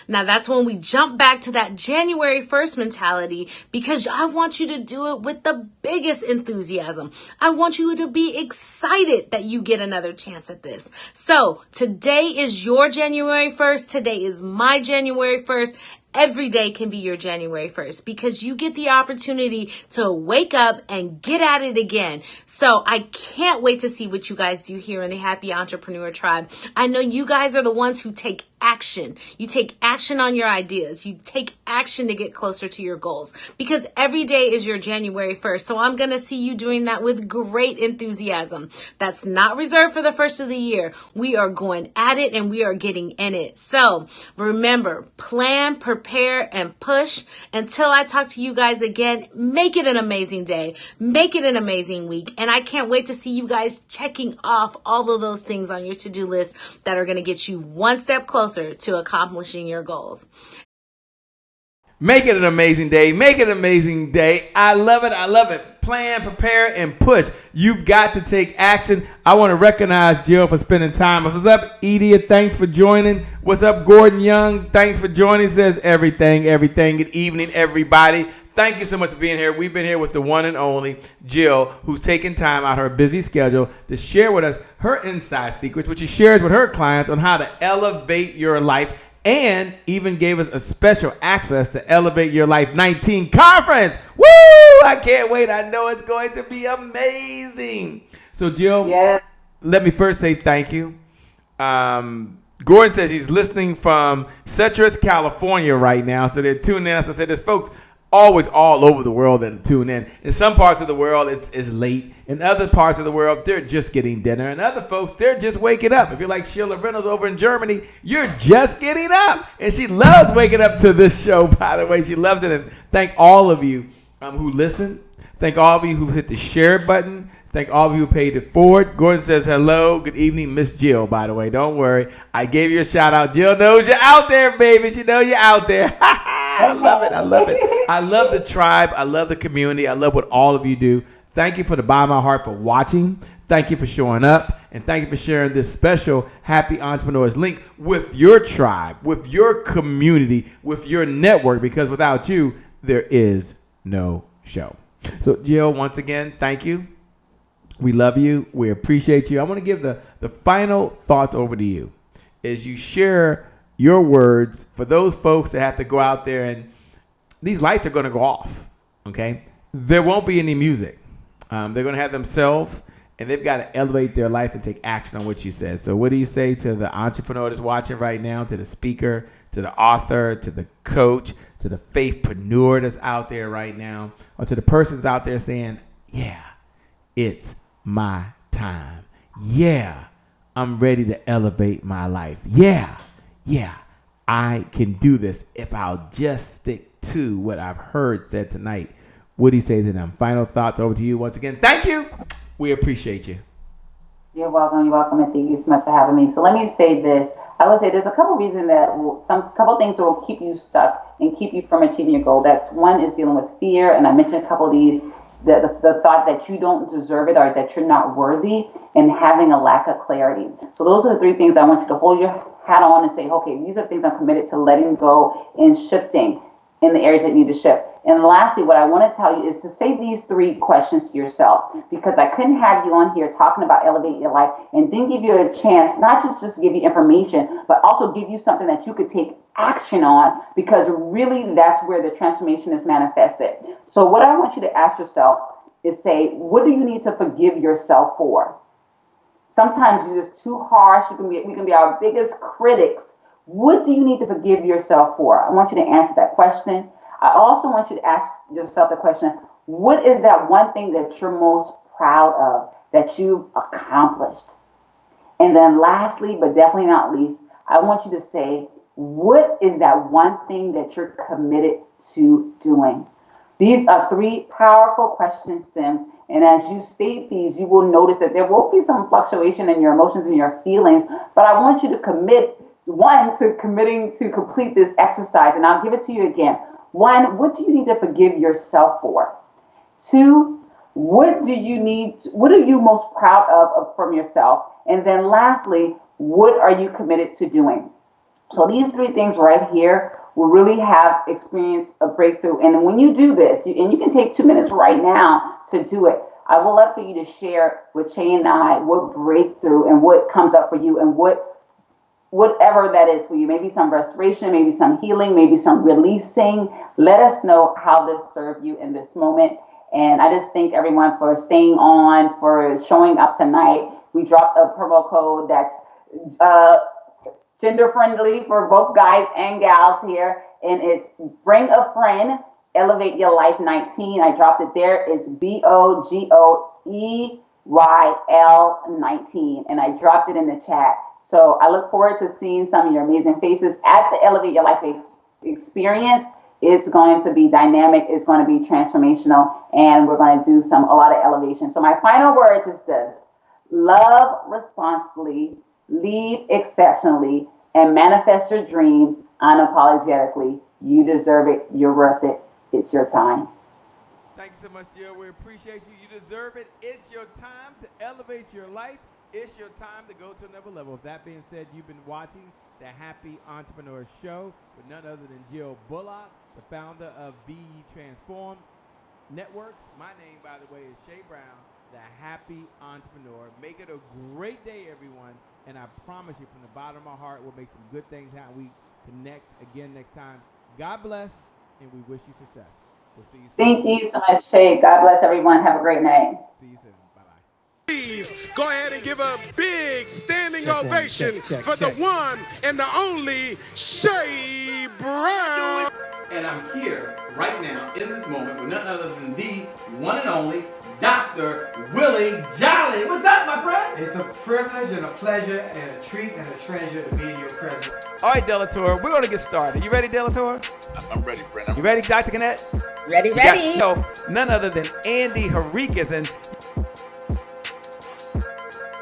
Now that's when we jump back to that January 1st mentality, because I want you to do it with the biggest enthusiasm. I want you to be excited that you get another chance at this. So today is your January 1st. Today is my January 1st. Every day can be your January 1st, because you get the opportunity to wake up and get at it again. So I can't wait to see what you guys do here in the Happy Entrepreneur Tribe. I know you guys are the ones who take action. You take action on your ideas. You take action to get closer to your goals, because every day is your January 1st. So I'm going to see you doing that with great enthusiasm. That's not reserved for the first of the year. We are going at it and we are getting in it. So remember, plan, prepare, and push. Until I talk to you guys again, make it an amazing day. Make it an amazing week. And I can't wait to see you guys checking off all of those things on your to-do list that are going to get you one step closer to accomplishing your goals. Make it an amazing day. Make it an amazing day. I love it. I love it. Plan, prepare, and push. You've got to take action. I want to recognize Jill for spending time. What's up, Edie? Thanks for joining. What's up, Gordon Young? Thanks for joining. Says everything. Good evening, everybody. Thank you so much for being here. We've been here with the one and only Jill, who's taken time out of her busy schedule to share with us her inside secrets, which she shares with her clients on how to elevate your life, and even gave us a special access to Elevate Your Life 19 conference. Woo! I can't wait. I know it's going to be amazing. So, Jill, Let me first say thank you. Gordon says he's listening from Citrus, California right now. So they're tuning in. As I said, there's folks always all over the world that tune in. In some parts of the world, it's late. In other parts of the world, they're just getting dinner. And other folks, they're just waking up. If you're like Sheila Reynolds over in Germany, you're just getting up. And she loves waking up to this show, by the way. She loves it. And thank all of you who listen. Thank all of you who hit the share button. Thank all of you who paid it forward. Gordon says hello. Good evening, Miss Jill, by the way. Don't worry. I gave you a shout out. Jill knows you're out there, baby. She knows you're out there. I love it. I love it. I love the tribe. I love the community. I love what all of you do. Thank you for the bottom of my heart for watching. Thank you for showing up. And thank you for sharing this special Happy Entrepreneurs link with your tribe, with your community, with your network, because without you, there is no show. So, Jill, once again, thank you. We love you. We appreciate you. I want to give the final thoughts over to you as you share your words for those folks that have to go out there, and these lights are going to go off, okay? There won't be any music. They're going to have themselves, and they've got to elevate their life and take action on what you said. So what do you say to the entrepreneur that's watching right now, to the speaker, to the author, to the coach, to the faithpreneur that's out there right now, or to the persons out there saying, yeah, it's my time. Yeah, I'm ready to elevate my life. Yeah, I can do this if I'll just stick to what I've heard said tonight. What do you say to them? Final thoughts over to you once again. Thank you. We appreciate you. You're welcome. You're welcome, and thank you so much for having me. So let me say this. I would say there's a couple reasons couple things that will keep you stuck and keep you from achieving your goal. That's one is dealing with fear, and I mentioned a couple of these. The thought that you don't deserve it or that you're not worthy, and having a lack of clarity. So those are the three things I want you to hold your hat on and say, okay, these are things I'm committed to letting go and shifting in the areas that need to shift. And lastly, what I want to tell you is to say these three questions to yourself, because I couldn't have you on here talking about elevating your life and then give you a chance, not just to give you information, but also give you something that you could take action on, because really that's where the transformation is manifested. So what I want you to ask yourself is say, what do you need to forgive yourself for? Sometimes you're just too harsh. We can be our biggest critics. What do you need to forgive yourself for? I want you to answer that question. I also want you to ask yourself the question, what is that one thing that you're most proud of that you've accomplished? And then lastly, but definitely not least, I want you to say, what is that one thing that you're committed to doing? These are three powerful question stems. And as you state these, you will notice that there will be some fluctuation in your emotions and your feelings. But I want you to commit, one, to committing to complete this exercise. And I'll give it to you again. One, what do you need to forgive yourself for? Two, what are you most proud of from yourself? And then lastly, what are you committed to doing? So these three things right here will really have experienced a breakthrough. And when you do this, and you can take 2 minutes right now to do it, I would love for you to share with Shay and I what breakthrough and what comes up for you, and whatever that is for you. Maybe some restoration, maybe some healing, maybe some releasing. Let us know how this served you in this moment. And I just thank everyone for staying on, for showing up tonight. We dropped a promo code that's gender friendly for both guys and gals here, and it's Bring a Friend, Elevate Your Life 19. I dropped it there. It's BOGOEYL 19, and I dropped it in the chat. So I look forward to seeing some of your amazing faces at the Elevate Your Life experience. It's going to be dynamic. It's going to be transformational, and we're going to do a lot of elevation. So my final words is this: love responsibly, lead exceptionally, and manifest your dreams unapologetically. You deserve it. You're worth it. It's your time. Thank you so much, Jill. We appreciate you. You deserve it. It's your time to elevate your life. It's your time to go to another level. With that being said, you've been watching the Happy Entrepreneur Show with none other than Jill Bulluck, the founder of Be Transformed Networks. My name, by the way, is Shay Brown, the Happy Entrepreneur. Make it a great day, everyone. And I promise you, from the bottom of my heart, we'll make some good things happen. We connect again next time. God bless, and we wish you success. We'll see you soon. Thank you so much, Shay. God bless everyone. Have a great night. See you soon. Bye-bye. Please go ahead and give a big standing ovation for the one and the only Shay Brown. And I'm here right now in this moment with none other than the one and only Dr. Willie Jolly. What's up, my friend? It's a privilege and a pleasure and a treat and a treasure to be in your presence. All right, Delator, we're going to get started. You ready, Delator? I'm ready, friend. You ready, Dr. Kinnett? Ready, You ready. got none other than Andy Henriquez.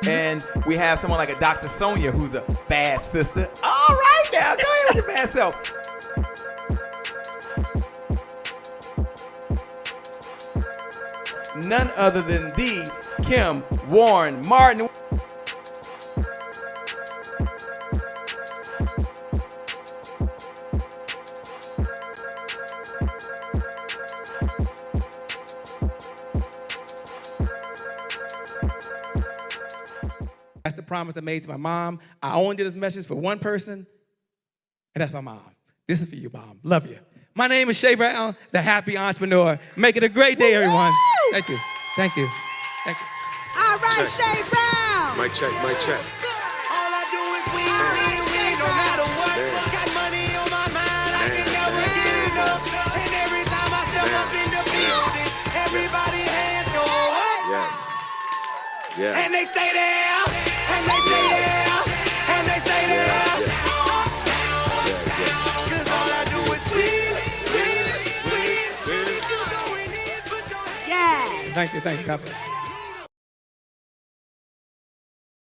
And we have someone like a Dr. Sonia who's a bad sister. All right, now, go ahead with your bad self. None other than the Kim Warren Martin. That's the promise I made to my mom. I only did this message for one person, and that's my mom. This is for you, Mom. Love you. My name is Shay Brown, the happy entrepreneur. Make it a great day, everyone. Thank you. Thank you. Thank you. All right, Shay Brown. Mic check, mic check. All I do is win, no matter what. Got money on my mind, I can never get enough. And every time I step up in the building, everybody hands go up. Yes. Yeah. And they stay there, and they stay there, and they stay there. Cause all I do is win. Yeah. Thank you. God bless.